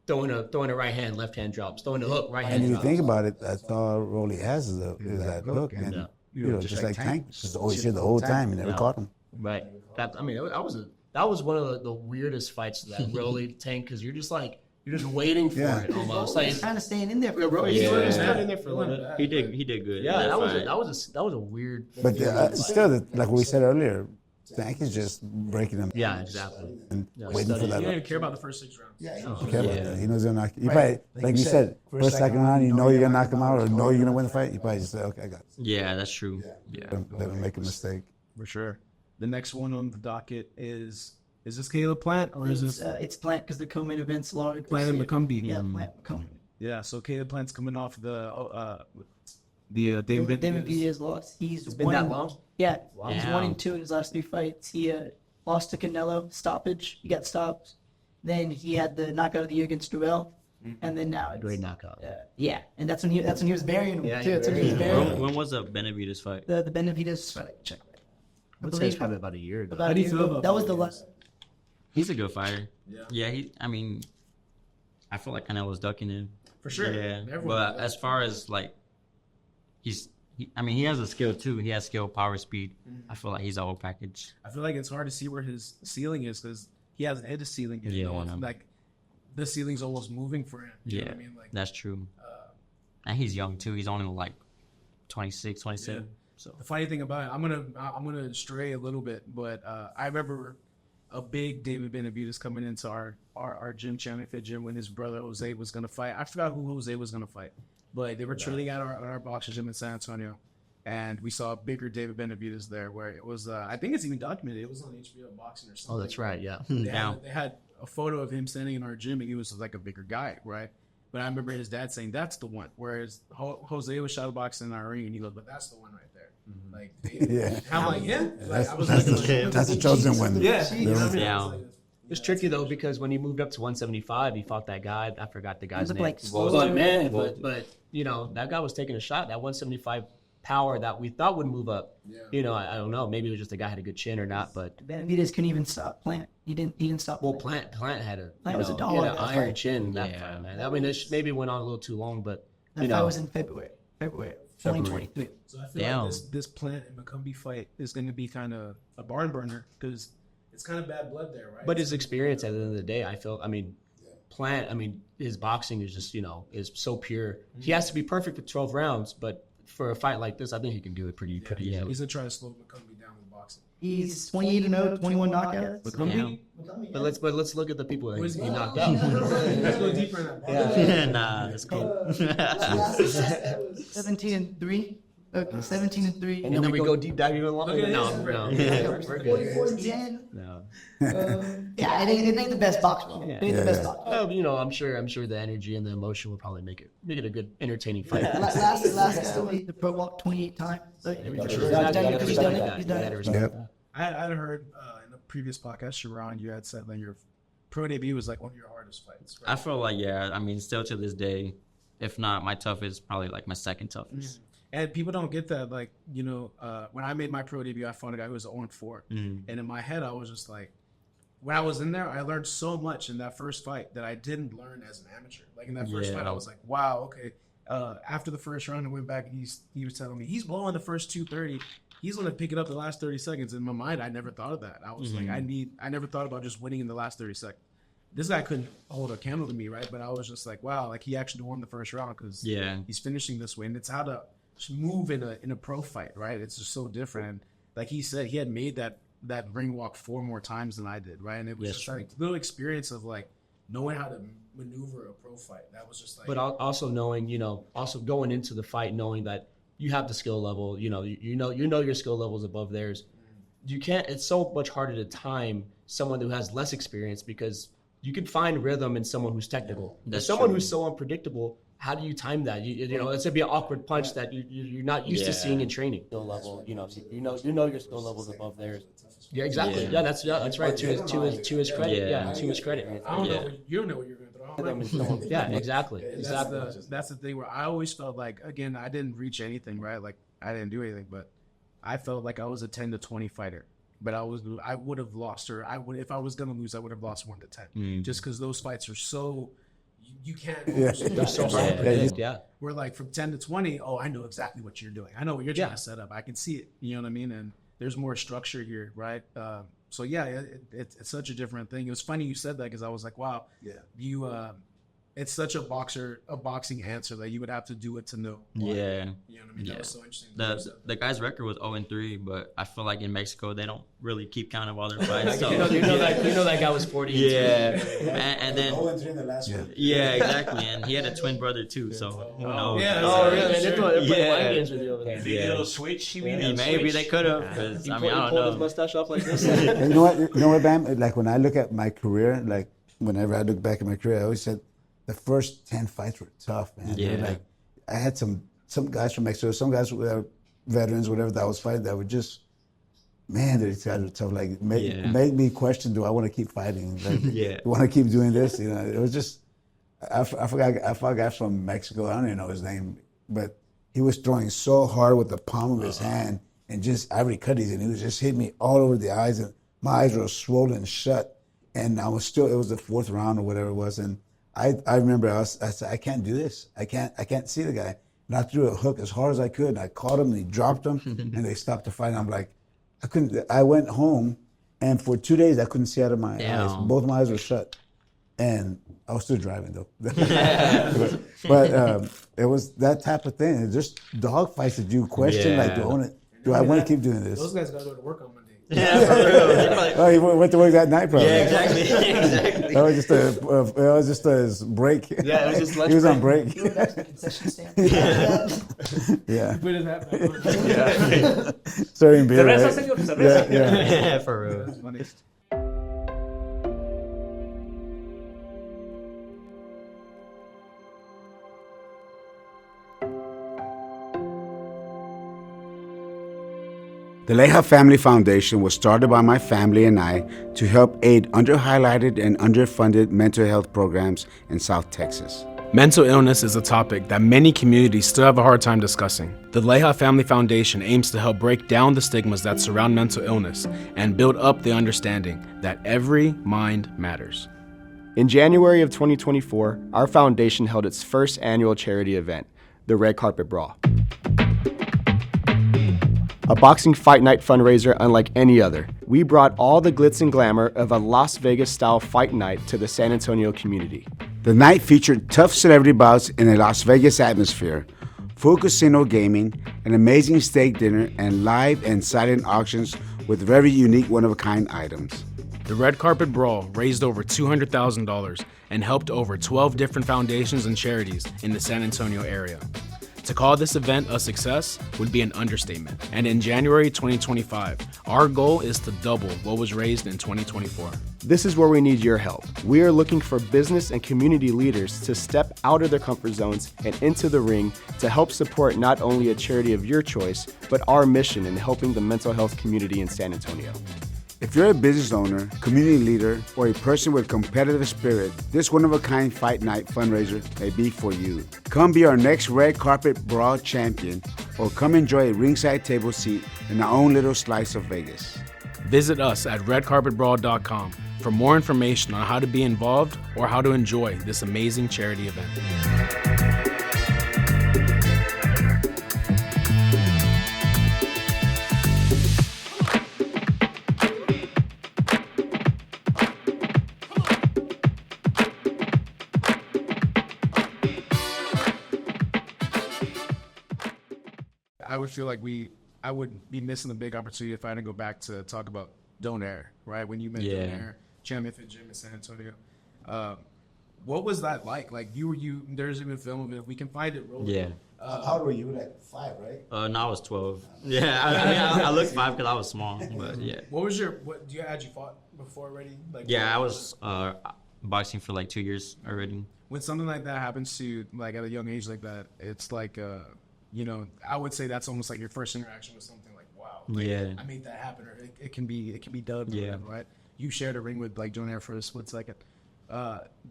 throwing a right hand, left hand drops. Throwing a hook, right hand And if you drops. think about it, that's all Rolly has is that hook. And, just like Tank, just always here the whole time. You never caught him. Right. That was one of the weirdest fights that Rolly Tank, because you're just waiting for Yeah. it almost. Like, he's kind of staying in there. Rolly Yeah. was in there for a little bit. He did good. Yeah, in that fight. was a weird. But still, like we said earlier, Tank is just breaking them. Yeah, exactly. And waiting for He that. didn't even care about the first 6 rounds. He care about that. He knows he'll knock you. Probably, like you said, first, second round, you're gonna knock him out or you're gonna win the fight. You probably just say, okay, I got it. Yeah, that's true. Yeah. Let him make a mistake. For sure. The next one on the docket is this Caleb Plant or is this It's Plant because the co-main event's large. Plant and McCum beat? Yeah, Plant McCum. Yeah, so Caleb Plant's coming off the David David Benavidez lost. He's been that long? Yeah, he's Wow. 1-2 in his last 3 fights. He lost to Canelo stoppage. He got stopped. Then he had the knockout of the year against Duell, and then now it's, Great knockout. yeah, and that's when he was burying him Yeah, too. he That's when he was buried burying him. him. When was the Benavidez fight? The Benavidez fight. Check. I would say it's probably about a year ago. About How a do you year feel ago. about That was the Benavidez? last. He's a good fighter. Yeah. I mean, I feel like Canelo's ducking him. For sure. Yeah. Everyone But does. as far as like, he has a skill too. He has skill, power, speed. I feel like he's a whole package. I feel like it's hard to see where his ceiling is because he hasn't hit his ceiling yet. Yeah, I know. Like the ceiling's almost moving for him. You know Yeah, what I mean? Like, that's true. And he's young too. He's only like 26, 27. So the funny thing about it, I'm gonna stray a little bit, but I remember a big David Benavidez coming into our gym, Champion Fit gym, when his brother Jose was gonna fight. I forgot who Jose was gonna fight, but they were training at our boxing gym in San Antonio, and we saw a bigger David Benavidez there, where it was I think it's even documented. It was on HBO Boxing or something. Oh, that's right. Yeah. They had a photo of him standing in our gym, and he was like a bigger guy, right? But I remember his dad saying, "That's the one." Whereas Jose was shadowboxing in our ring, and he goes, "But that's the one right there." Like, Yeah. I'm like, yeah. Like, I was That's like, the chosen one. yeah. You know what I mean? yeah, It's tricky though because when he moved up to 175, he fought that guy. I forgot the guy's looked name. like But man, but you know that guy was taking a shot. That 175 power that we thought would move up. Yeah. You know, I don't know. Maybe it was just the guy had a good chin or not. But Benavidez couldn't even stop Plant. He didn't stop. well, Plant had a Plant was a he dog had in an that iron fight. chin in that Yeah. fight, man. I mean, it maybe went on a little too long, but That you fight know, was in February 2023. So I feel Damn. like this Plant and McCum fight is going to be kind of a barn burner because it's kind of bad blood there, right? but his experience at the end of the day, I feel. I mean, Plant. I mean, his boxing is just is so pure. He has to be perfect for 12 rounds, but for a fight like this, I think he can do it pretty easily. He's going to try to slow McCum down with boxing. He's 28-0, 21 knockouts. McCum? But let's look at the people that Who's he he? knocked out. Let's go deeper in that. nah, that's cool. 17-3. Okay, 17-3. And then we go deep dive even longer. Okay, No, yeah. no, we're good. 44-10. No. Yeah, it ain't the best boxing. It ain't the best boxing. Well, you know, I'm sure the energy and the emotion will probably make it a good, entertaining fight. Last guy, the pro walk 28 times. He's done it. He's done it. Yep. I had heard in a previous podcast, Sharon, you had said that your pro debut was like one of your hardest fights. Right? I feel like I mean, still to this day, if not my toughest, probably like my second toughest. And people don't get that. Like, you know, when I made my pro debut, I fought a guy who was 0-4. And in my head, I was just like, when I was in there, I learned so much in that first fight that I didn't learn as an amateur. Like in that first fight, I was like, wow, okay. After the first round, I went back and he was telling me, he's blowing the first 230. He's going to pick it up the last 30 seconds. In my mind, I never thought of that. I was like, I never thought about just winning in the last 30 seconds. This guy couldn't hold a candle to me, right? But I was just like, wow, like he actually won the first round because he's finishing this way. And it's how to move in a pro fight, right? It's just so different. And like he said, he had made that ring walk 4 more times than I did, right? And it was just like a little experience of like knowing how to maneuver a pro fight. That was just like. But also knowing, you know, also going into the fight knowing that you have the skill level, you know your skill level is above theirs. You can't. It's so much harder to time someone who has less experience because you can find rhythm in someone who's technical. That's someone true. who's so unpredictable. How do you time that? You know, it's gonna be an awkward punch that you're not used to seeing in training. Skill level, you know your skill level's above theirs. Yeah, exactly. Yeah, that's right. To his credit. Yeah. To his credit. I don't know. You don't know what you're going to throw. Yeah, exactly. That's the thing where I always felt like, again, I didn't reach anything, right? Like I didn't do anything, but I felt like I was a 10-20 fighter. But I would have lost, or if I was gonna lose, I would have lost 1-10, just because those fights are so you can't. They're so hard. Yeah. We're like from 10-20. Oh, I know exactly what you're doing. I know what you're trying to set up. I can see it. You know what I mean? And there's more structure here, right? So yeah, it's such a different thing. It was funny you said that because I was like, wow, you. It's such a boxing answer that you would have to do it to know. Yeah. You know what I mean? That was so interesting. The guy's record was 0-3, but I feel like in Mexico they don't really keep count of all their fights. So. you know that guy was 40. Yeah, and then 0-3 in the last one. yeah, exactly, and he had a twin brother too. So who knows? Yeah. Oh, really? They're playing Yeah. mind games with you over there. Big little switch. You mean a Maybe switch? they could have. Because I mean, I Pulled his don't know. mustache off like this. And you know what, Bam? Like when I look at my career, like whenever I look back at my career, I always said the first 10 fights were tough, man. Yeah. Like I had some guys from Mexico, some guys who were veterans, whatever, that I was fighting that were just, man, these guys were tough. Like made me question, do I want to keep fighting? Like, do I want to keep doing this? You know, it was just, I forgot a guy from Mexico. I don't even know his name, but he was throwing so hard with the palm of his hand and just Ivory Cuddies, and he was just hitting me all over the eyes, and my eyes were swollen shut. And I was still, it was the 4th round or whatever it was, and I remember I said, I can't do this. I can't see the guy. And I threw a hook as hard as I could, and I caught him, and he dropped him, and they stopped the fight. And I'm like, I couldn't. I went home, and for 2 days I couldn't see out of my eyes. Both my eyes were shut. And I was still driving though. but it was that type of thing. It's just dog fights that you question, like, do I want to keep doing this? Those guys got to go to work on Monday. Yeah, for real. Oh, he went to work that night, probably. Yeah, exactly. That was just a break. Yeah, it was just lunch He was on break. Concession stand. Yeah. Put it that back. Serving beer, right? Yeah, for real. That's funny. The Leija Family Foundation was started by my family and I to help aid under-highlighted and underfunded mental health programs in South Texas. Mental illness is a topic that many communities still have a hard time discussing. The Leija Family Foundation aims to help break down the stigmas that surround mental illness and build up the understanding that every mind matters. In January of 2024, our foundation held its first annual charity event, the Red Carpet Brawl. A boxing fight night fundraiser unlike any other. We brought all the glitz and glamour of a Las Vegas-style fight night to the San Antonio community. The night featured tough celebrity bouts in a Las Vegas atmosphere, full casino gaming, an amazing steak dinner, and live and silent auctions with very unique one-of-a-kind items. The Red Carpet Brawl raised over $200,000 and helped over 12 different foundations and charities in the San Antonio area. To call this event a success would be an understatement. And in January 2025, our goal is to double what was raised in 2024. This is where we need your help. We are looking for business and community leaders to step out of their comfort zones and into the ring to help support not only a charity of your choice, but our mission in helping the mental health community in San Antonio. If you're a business owner, community leader, or a person with competitive spirit, this one-of-a-kind fight night fundraiser may be for you. Come be our next Red Carpet Brawl champion, or come enjoy a ringside table seat in our own little slice of Vegas. Visit us at redcarpetbrawl.com for more information on how to be involved or how to enjoy this amazing charity event. I would feel like I would be missing a big opportunity if I didn't go back to talk about Donaire, right? When you met Donaire, Championship Gym in San Antonio. What was that like? Like there's even film of it. We can find it rolling. Yeah. How old were you? Like 5, right? No, I was 12. Yeah, I looked 5 because I was small, but yeah. What had you fought before already? Like, Yeah, I was boxing for like 2 years already. When something like that happens to you, like at a young age like that, it's like, I would say that's almost like your first interaction with something like, wow, like, Yeah. I made that happen, or it can be done. Yeah. Whatever, right? You shared a ring with like Donaire for a split second.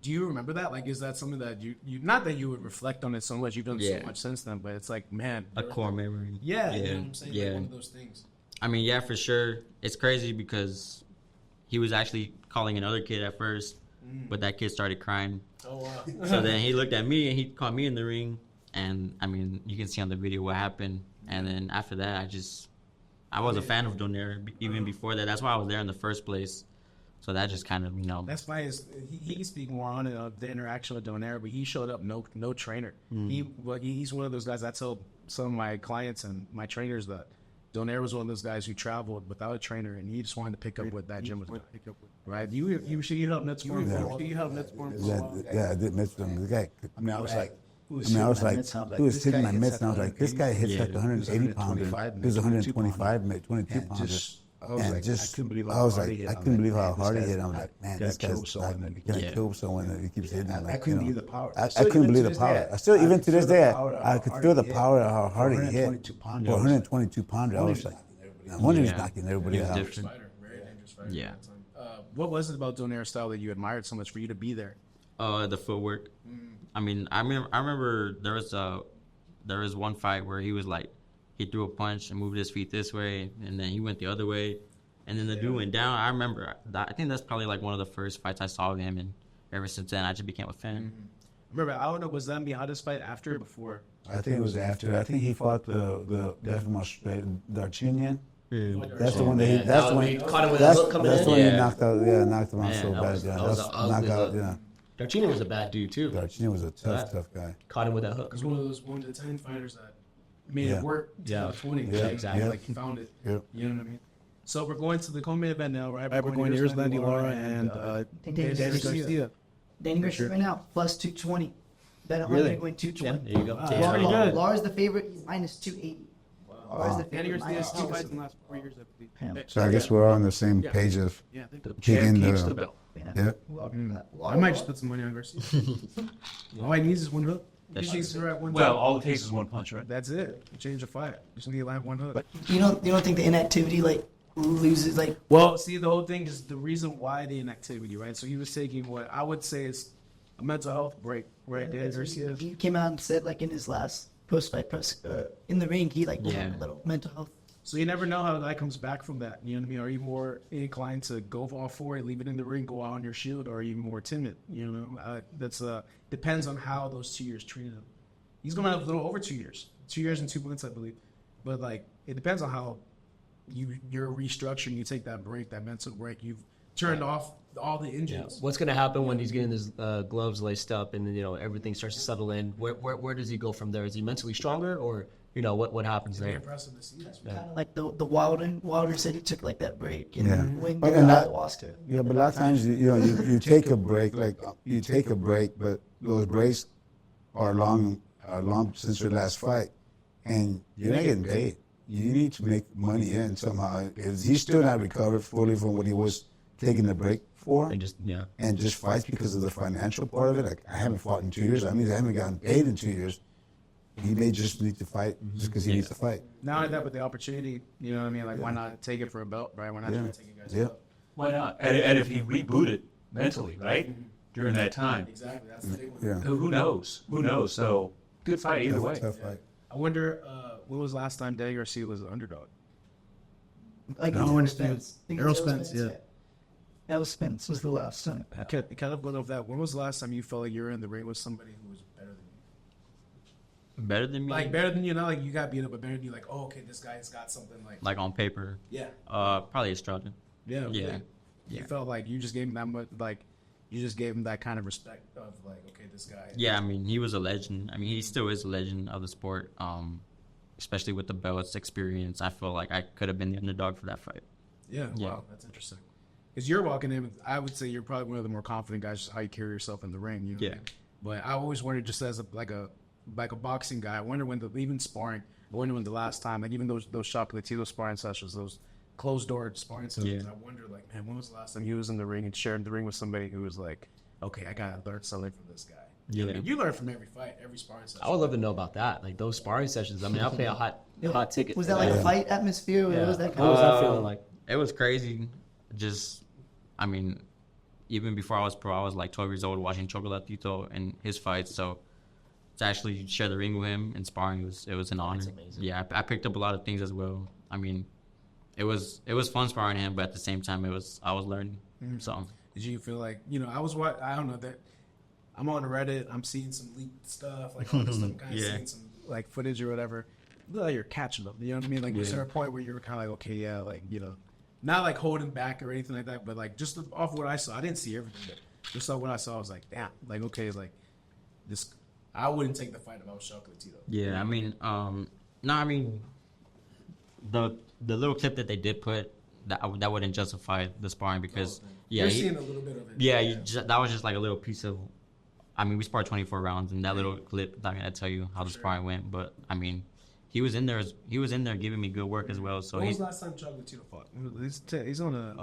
Do you remember that? Like, is that something that you not that you would reflect on it so much? You've done so much since then, but it's like, man, A core memory. Yeah, you know what I'm saying? Yeah. Like one of those things. I mean, yeah, for sure. It's crazy because he was actually calling another kid at first, but that kid started crying. Oh wow. So then he looked at me and he called me in the ring. And I mean, you can see on the video what happened. And then after that, I was a fan of Donaire even before that. That's why I was there in the first place. So that just kind of, That's why he can speak more on it of the interaction with Donaire, but he showed up no trainer. He's one of those guys. I tell some of my clients and my trainers that Donaire was one of those guys who traveled without a trainer, and he just wanted to pick up what that gym was doing. Right? You helped Nets for him. You helped Nets for him. Yeah, I did Mets from the guy. I mean, I was like, he was hitting my mitts, and I was like, this guy hits like 180 pounder. He was 125, 22 pounder. I couldn't believe how hard he hit. I'm like, man, this guy's gonna kill someone that he keeps hitting. Like, I couldn't believe the power. I couldn't believe the power. I still, even to this day, I could feel the power of how hard he hit. For 122 pounder, I was like, no wonder he's knocking everybody out. Very dangerous fighter. Yeah. What was it about Donaire's style that you admired so much for you to be there? The footwork. I mean, I remember there was one fight where he was like, he threw a punch and moved his feet this way, and then he went the other way, and then the dude went down. I remember that. I think that's probably like one of the first fights I saw of him, and ever since then I just became a fan. Remember, I don't know, was that Mija's fight after or before? I think it was after. I think he fought the guy from Australia, Darchinian. That's the one that he. That's the one. That's the one he knocked out. Yeah, knocked him out so bad. Yeah, that was knockout. Yeah. Darcini was a bad dude too. Darcini was a tough guy. Caught him with that hook. He's one of those 1 to 10 fighters that made Yeah. it work. Yeah. 20. Yeah, exactly. Like he found it. Yeah. You know what I mean? So we're going to the co-main event now, right? We're going to Irslandy Lara and Danny Danny Garcia. Garcia. Danny Garcia right now, plus 220. Bet 100 Really? win Yeah, 220. there you go. Wow. Yeah. Pretty good. Lara's the favorite. He's minus 280. Lara's the Danny favorite. Garcia has minus 2 fights 280. in the last 4 years, I believe. Yeah. So I guess we're all on the same page of Yeah, I think The Keeping champ keeps the- the belt. yeah. I might just put some money on Garcia. All he needs is one hook. He That's just needs to throw out one Well, time. all it takes is one punch, right? That's it. Change the fight. Just need to land one hook. You don't think the inactivity like loses like Well, see, the whole thing is the reason why the inactivity, right? So he was taking what I would say is a mental health break, right? Danny Garcia. he came out and said like in his last post-fight press in the ring he like Yeah. had a little mental health. So you never know how that comes back from that. You know what I mean? Are you more inclined to go all for it, leave it in the ring, go out on your shield, or are you more timid? You know, that's depends on how those 2 years treated him. He's going to have a little over 2 years, 2 years and 2 months, I believe. But like, it depends on how you're restructuring. You take that break, that mental break. You've turned off all the engines. What's gonna happen when he's getting his gloves laced up and everything starts to settle in? Where does he go from there? Is he mentally stronger, or what happens It's very there? impressive to see. That's Kind of like the Wilder said he took like that break and Yeah. when But- the and that- ayahuasca. Yeah, but a lot of times you take a break, but those breaks are long since your last fight, and you're not getting paid. You need to make money in somehow. Because he's still not recovered fully from what he was taking the break for, And and fights because of the financial part of it. Like, I haven't fought in 2 years. That means I haven't gotten paid in 2 years. He may just need to fight just because he needs to fight. Not only that, but the opportunity, you know what I mean? Like, why not take it for a belt, right? Why not try to take you guys Yeah. a belt? Why not? And if he rebooted mentally, right, during that time, Exactly. That's the big one. Yeah. who knows? Who knows? So good fight either way. Tough fight. I wonder when was the last time Danny Garcia was an underdog? Like No, it's Spence. I think Errol it's Spence, yeah. Errol Spence was the last time. Kind of going off that. When was the last time you felt like you were in the ring with somebody who was better than you? Better than me? Like better than you, not like you got beat up, but better than you. Like, oh, okay, this guy's got something. Like, on paper. yeah, Probably Estrada. yeah, Yeah. okay. You felt like you just gave him that much, like you just gave him that kind of respect of like, okay, this guy. Yeah, I mean, he was a legend. I mean, he still is a legend of the sport. Especially with the belts experience, I feel like I could have been the underdog for that fight. Yeah, Yeah. wow, that's interesting. Because you're walking in, I would say you're probably one of the more confident guys, just how you carry yourself in the ring. You know what I Yeah. mean? But I always wondered, just as a boxing guy, I wonder when even sparring, I wonder when the last time, like even those Chocolatito sparring sessions, those closed door sparring sessions, Yeah. I wonder, like, man, when was the last time you was in the ring and shared the ring with somebody who was like, okay, I gotta learn something from this guy. You know what I mean? You learn from every fight, every sparring session. I would love to know about that, like those sparring sessions. I mean, I'll pay a hot ticket. Was for that like Yeah. a fight atmosphere? Or Yeah. was that What was that feeling Um, like? It was crazy. Just, I mean, even before I was pro, I was like 12 years old watching Chocolatito and his fights. So to actually share the ring with him and sparring, it was an honor. That's amazing. Yeah, I picked up a lot of things as well. I mean, it was fun sparring him, but at the same time, I was learning. So Did you feel like, I don't know, that I'm on Reddit, I'm seeing some leaked stuff, like all this stuff, I'm kind of Yeah. seeing some like footage or whatever. You look like you're catching them, you know what I mean? Like, was there a point where you were kind of like, okay, yeah, like, not like holding back or anything like that, but like just off what I saw, I didn't see everything, but just off what I saw, I was like, damn, like, okay, like this, I wouldn't take the fight if I was Chocolatito. yeah, I mean, no, I mean, the little clip that they did put that wouldn't justify the sparring because You're seeing a little bit of it. Yeah, that was just like a little piece of. I mean, we sparred 24 rounds, and that little clip not gonna tell you how the sparring went. But I mean, he was in there giving me good work as well. So When was he's the last time Chocolatito fought? He's on a.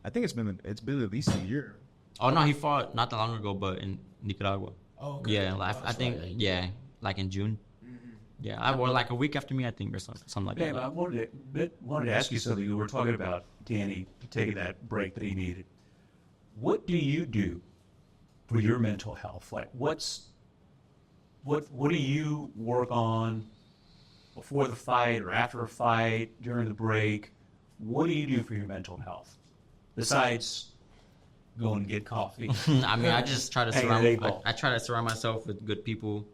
I think it's been at least a year. oh no, he fought not that long ago, but in Nicaragua. Oh, okay. Yeah, like, I think like in June. Yeah, or like a week after me, I think, or something like Babe, that. I wanted to ask you something. You were talking about Danny taking that break that he needed. What do you do for your mental health? Like, what do you work on before the fight or after a fight, during the break? What do you do for your mental health besides going and get coffee? I mean, I just try to Hey, surround. they ball. I try to surround myself with good people,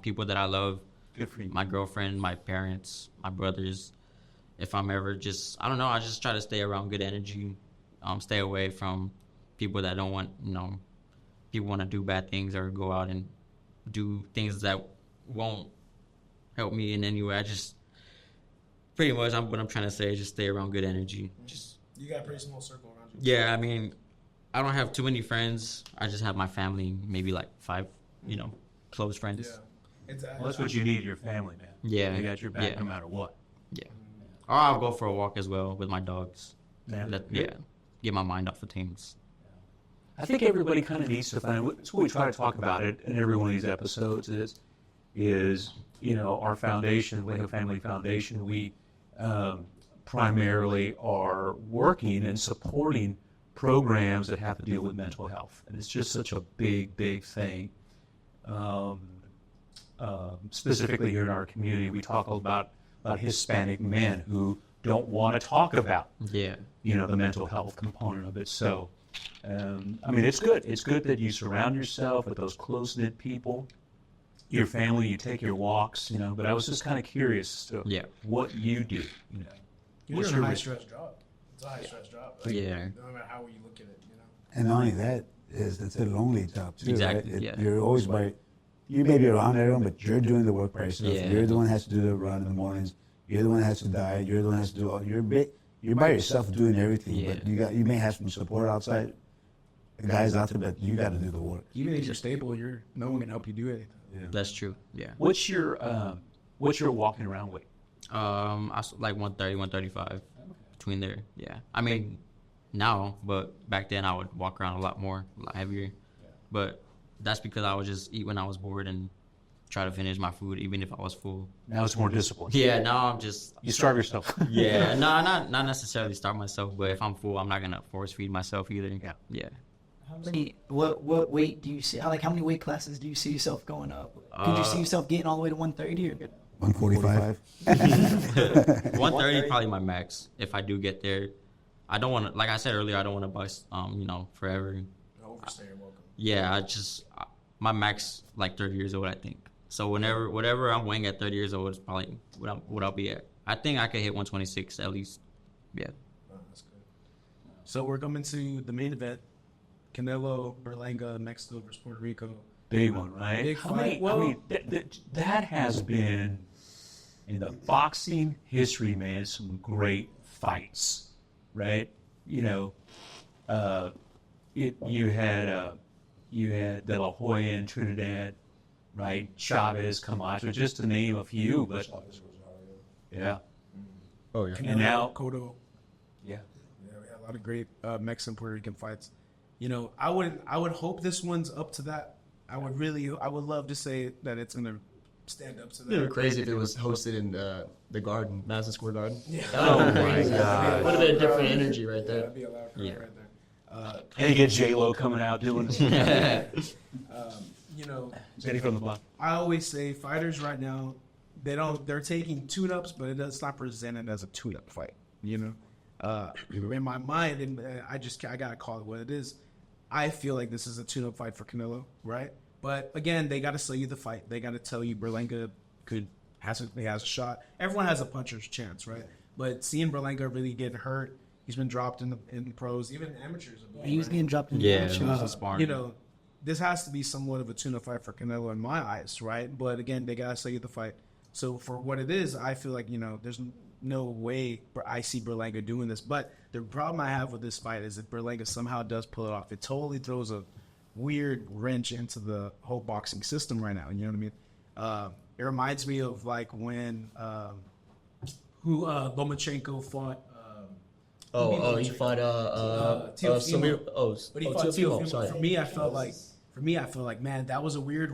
people that I love. Good for you. My girlfriend, my parents, my brothers. If I'm ever I don't know, I just try to stay around good energy, stay away from people that don't want, people want to do bad things or go out and do things that won't help me in any way. I just pretty much what I'm trying to say is just stay around good energy. Just You got a pretty small circle around you. yeah, I mean, I don't have too many friends. I just have my family, maybe like 5, close friends. Yeah. Well, that's what you need, your family, man. Yeah. They got your back Yeah. no matter what. Yeah. Or I'll go for a walk as well with my dogs. Yeah. Get my mind off of things. I think everybody kind of needs to find. It's what we try to talk about it in every one of these episodes. Is our foundation, Leija Family Foundation. We primarily are working and supporting programs that have to deal with mental health, and it's just such a big thing. Specifically here in our community, we talk about Hispanic men who don't want to talk about Yeah. the mental health component of it. So, I mean, it's good. It's good that you surround yourself with those close-knit people, your family, you take your walks, but I was just kind of curious to what you do, It's a high-stress job. It's a high-stress job. Yeah. No matter how you look at it, And not only that, it's a lonely job too, Exactly, right? yeah. You're always you may be around everyone, but you're doing the work by yourself. Yeah. You're the one that has to do the run in the mornings. You're the one that has to diet. You're the one that has to do all. You're by yourself doing everything, Yeah. but you may have some support outside. The guys out there, but you got to do the work. Even if you're stable, no one can help you do anything. That's true. Yeah. What's your walking around weight? Like 130, 135, between there. Yeah. I mean, now, but back then I would walk around a lot more, a lot heavier. But that's because I would just eat when I was bored and try to finish my food, even if I was full. Now it's more disciplined. Yeah. Now I'm just. You starve yourself. Yeah. No, not necessarily starve myself, but if I'm full, I'm not gonna force feed myself either. Yeah. Yeah. What weight do you see? How many weight classes do you see yourself going up? Could you see yourself getting all the way to 130 or? 145. 130 probably my max. If I do get there, I don't want to. Like I said earlier, I don't want to bust. Forever. Overstay your welcome. Yeah, my max like 30 years old, I think. So whatever I'm weighing at 30 years old is probably what I'll be at. I think I could hit 126 at least. Yeah. Oh, that's good. So we're coming to the main event. Canelo, Berlanga, Mexico versus Puerto Rico. Big one, right? Big How fight. many, that has been, in the boxing history, man, some great fights, right? You had De La Hoya in Trinidad, right? Chavez, Camacho, just to name a few, but yeah. Oh yeah. Canelo, And now- Cotto. Yeah. Yeah, we had a lot of great Mexican Puerto Rican fights. I would hope this one's up to that. I would love to say that it's gonna stand up to that. It'd be crazy if it was hosted in the Garden, Madison Square Garden. Yeah. Oh my God. Would have been a different energy right there. That'd be a loud crowd right there. And you get J-Lo coming out doing Jenny from the block. I always say fighters right now, they're taking tune-ups, but it's not presented as a tune-up fight. In my mind, I gotta call it what it is. I feel like this is a tune-up fight for Canelo, right? But again, they gotta sell you the fight. They gotta tell you Berlanga has a shot. Everyone has a puncher's chance, right? But seeing Berlanga really get hurt, he's been dropped in the pros, even amateurs. He was getting dropped in Yeah. the It was a sparring. This has to be somewhat of a tune-up fight for Canelo in my eyes, right? But again, they gotta sell you the fight. So for what it is, I feel like there's no way I see Berlanga doing this. But the problem I have with this fight is that Berlanga somehow does pull it off. It totally throws a weird wrench into the whole boxing system right now. You know what I mean? It reminds me of like when Lomachenko fought. He fought Teofimo. But he fought Teofimo. Sorry. For me, I felt like, man, that was a weird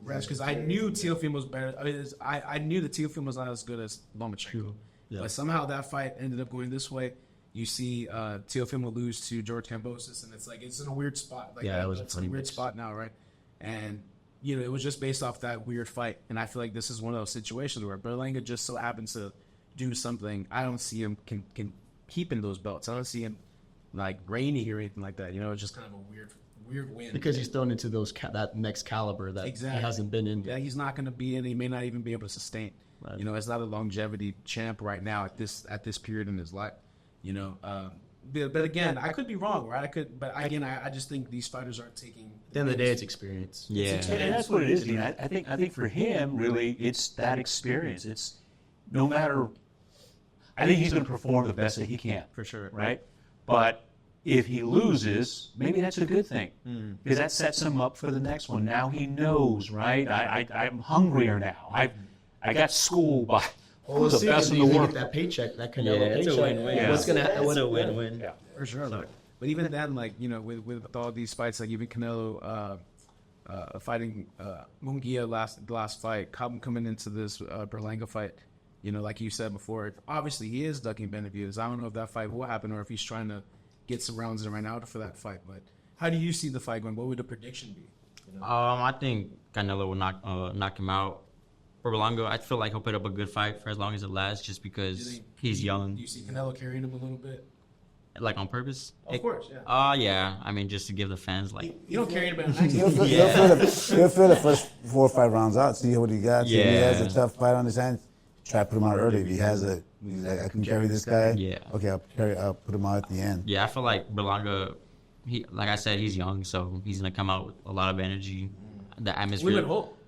rest because I knew Teofimo was better. I knew that Teofimo was not as good as Lomachenko. Yeah. But somehow that fight ended up going this way. You see Teofimo lose to George Kambosos, and it's in a weird spot. It was it's in a weird spot now, right? And it was just based off that weird fight. And I feel like this is one of those situations where Berlanga just so happens to do something. I don't see him can keeping those belts. I don't see him like reigning or anything like that. It's just kind of a weird win. Because he's thrown into that next caliber that he hasn't been in. Yeah, he's not going to be in. He may not even be able to sustain. Right. It's not a longevity champ right now at this period in his life. But again, I could be wrong, right? I just think these fighters aren't taking. At the end of the day, it's experience. Yeah. And that's what it is, Dean. I think for him, really, it's that experience. It's no matter. I think he's going to perform the best that he can, For sure. right? But if he loses, maybe that's a good thing because that sets him up for the next one. Now he knows, right? I'm hungrier now. I got schooled by who's the best in the world. Get that paycheck, that Canelo It's a paycheck. win-win. Yeah. What's gonna happen? It's a win-win. Yeah. For sure. But even then, like, you know, with all these fights, like even Canelo fighting Munguia the last fight, coming into this Berlanga fight, you know, like you said before, obviously he is ducking Benavidez. I don't know if that fight will happen or if he's trying to get some rounds in right now for that fight. But how do you see the fight going? What would the prediction be? You know? I think Canelo will knock him out. For Berlanga, I feel like he'll put up a good fight for as long as it lasts, just because he's young. Do you see Canelo carrying him a little bit? Like on purpose? Of course, yeah. Yeah. I mean, just to give the fans like. You don't carry him at He'll feel the first 4 or 5 rounds out, see what he got. See if he has a tough fight on his hands, try to put him out early. If he has he's like, I can carry this guy. Yeah. Okay, I'll put him out at the end. Yeah, I feel like Berlanga, like I said, he's young, so he's gonna come out with a lot of energy. The atmosphere. We would hope.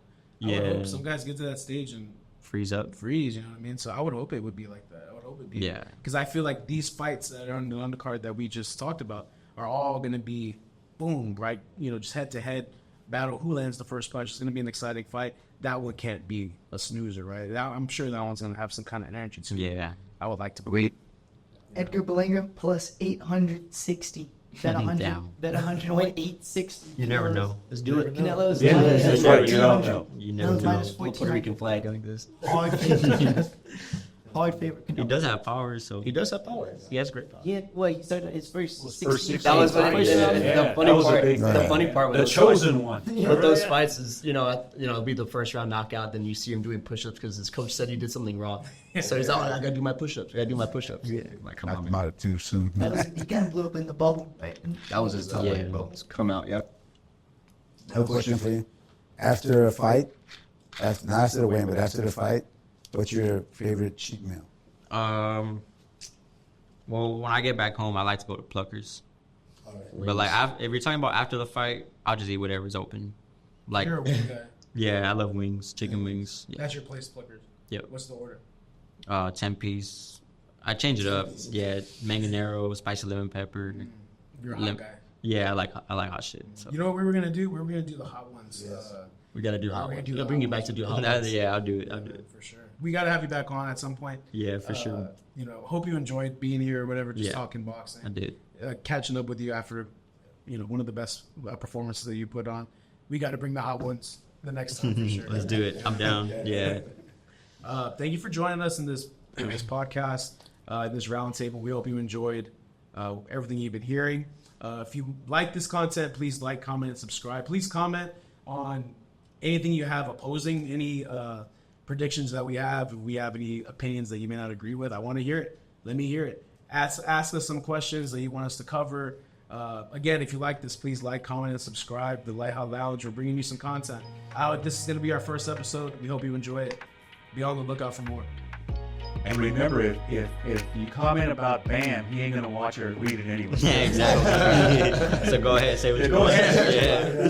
I would Yeah. hope some guys get to that stage and Freeze up. freeze, you know what I mean? So I would hope it would be like that. I would hope it'd be. Yeah. Because I feel like these fights that are on the undercard that we just talked about are all going to be, boom, right? You know, just head-to-head battle. Who lands the first punch? It's going to be an exciting fight. That one can't be a snoozer, right? I'm sure that one's going to have some kind of energy to it. Yeah. I would like to wait. Edgar Berlanga plus 860. Bet 100. Down. Bet 100. Wait, 860. You never know. Let's do it. Canelo's Yeah, minus that's right. You don't 1400. know. You never Canelo's know. minus Puerto 1400. Rican flag like this. Hard favorite. Hard favorite. He Canelo. does have power, so He does have power. he has great power. Yeah, well, he started his first 16. That was fight. the Yeah, funny that was a part. big The thing. funny part with The those chosen one. fights, with those fights is, it'll be the first round knockout. Then you see him doing push-ups because his coach said he did something wrong. So he's like, I gotta do my push-ups. Yeah. Like, come on, Knocked him man. out too soon. He kind of blew up in the bubble, right? That was his time. Yeah. Come out, yeah. I have a question for you. After a fight, not after the win, but after the fight, what's your favorite cheat meal? Well, when I get back home, I like to go to Pluckers. But like, if you're talking about after the fight, I'll just eat whatever's open. Like, You're a wing guy. yeah, I love wings, chicken wings. Yeah. That's your place, Flickers. Yep. What's the order? 10-piece. I change it up. Yeah, manganero, spicy lemon pepper. You're a hot guy. Yeah, I like hot shit. So You know what we were going to do? We were going to do the hot ones. We gotta do hot We're gonna ones. do I'll the bring you hot back to do hot That- ones. yeah, I'll do it. I'll do it. For sure. We got to have you back on at some point. Yeah, for sure. You know, hope you enjoyed being here or whatever, just Yeah. talking boxing. I did. Catching up with you after, you know, one of the best performances that you put on. We got to bring the hot ones the next time for sure. Let's do it. I'm down. Yeah. Thank you for joining us in this podcast, this roundtable. We hope you enjoyed everything you've been hearing. If you like this content, please like, comment, and subscribe. Please comment on anything you have opposing, any predictions that we have. If we have any opinions that you may not agree with, I want to hear it. Let me hear it. Ask us some questions that you want us to cover. Again, if you like this, please like, comment, and subscribe. The Leija Lounge, we're bringing you some content. This is going to be our first episode. We hope you enjoy it. Be on the lookout for more. And remember, if you comment about Bam, he ain't gonna watch or read it anyway. Yeah, exactly. So go ahead, say what you Go want. ahead. Yeah.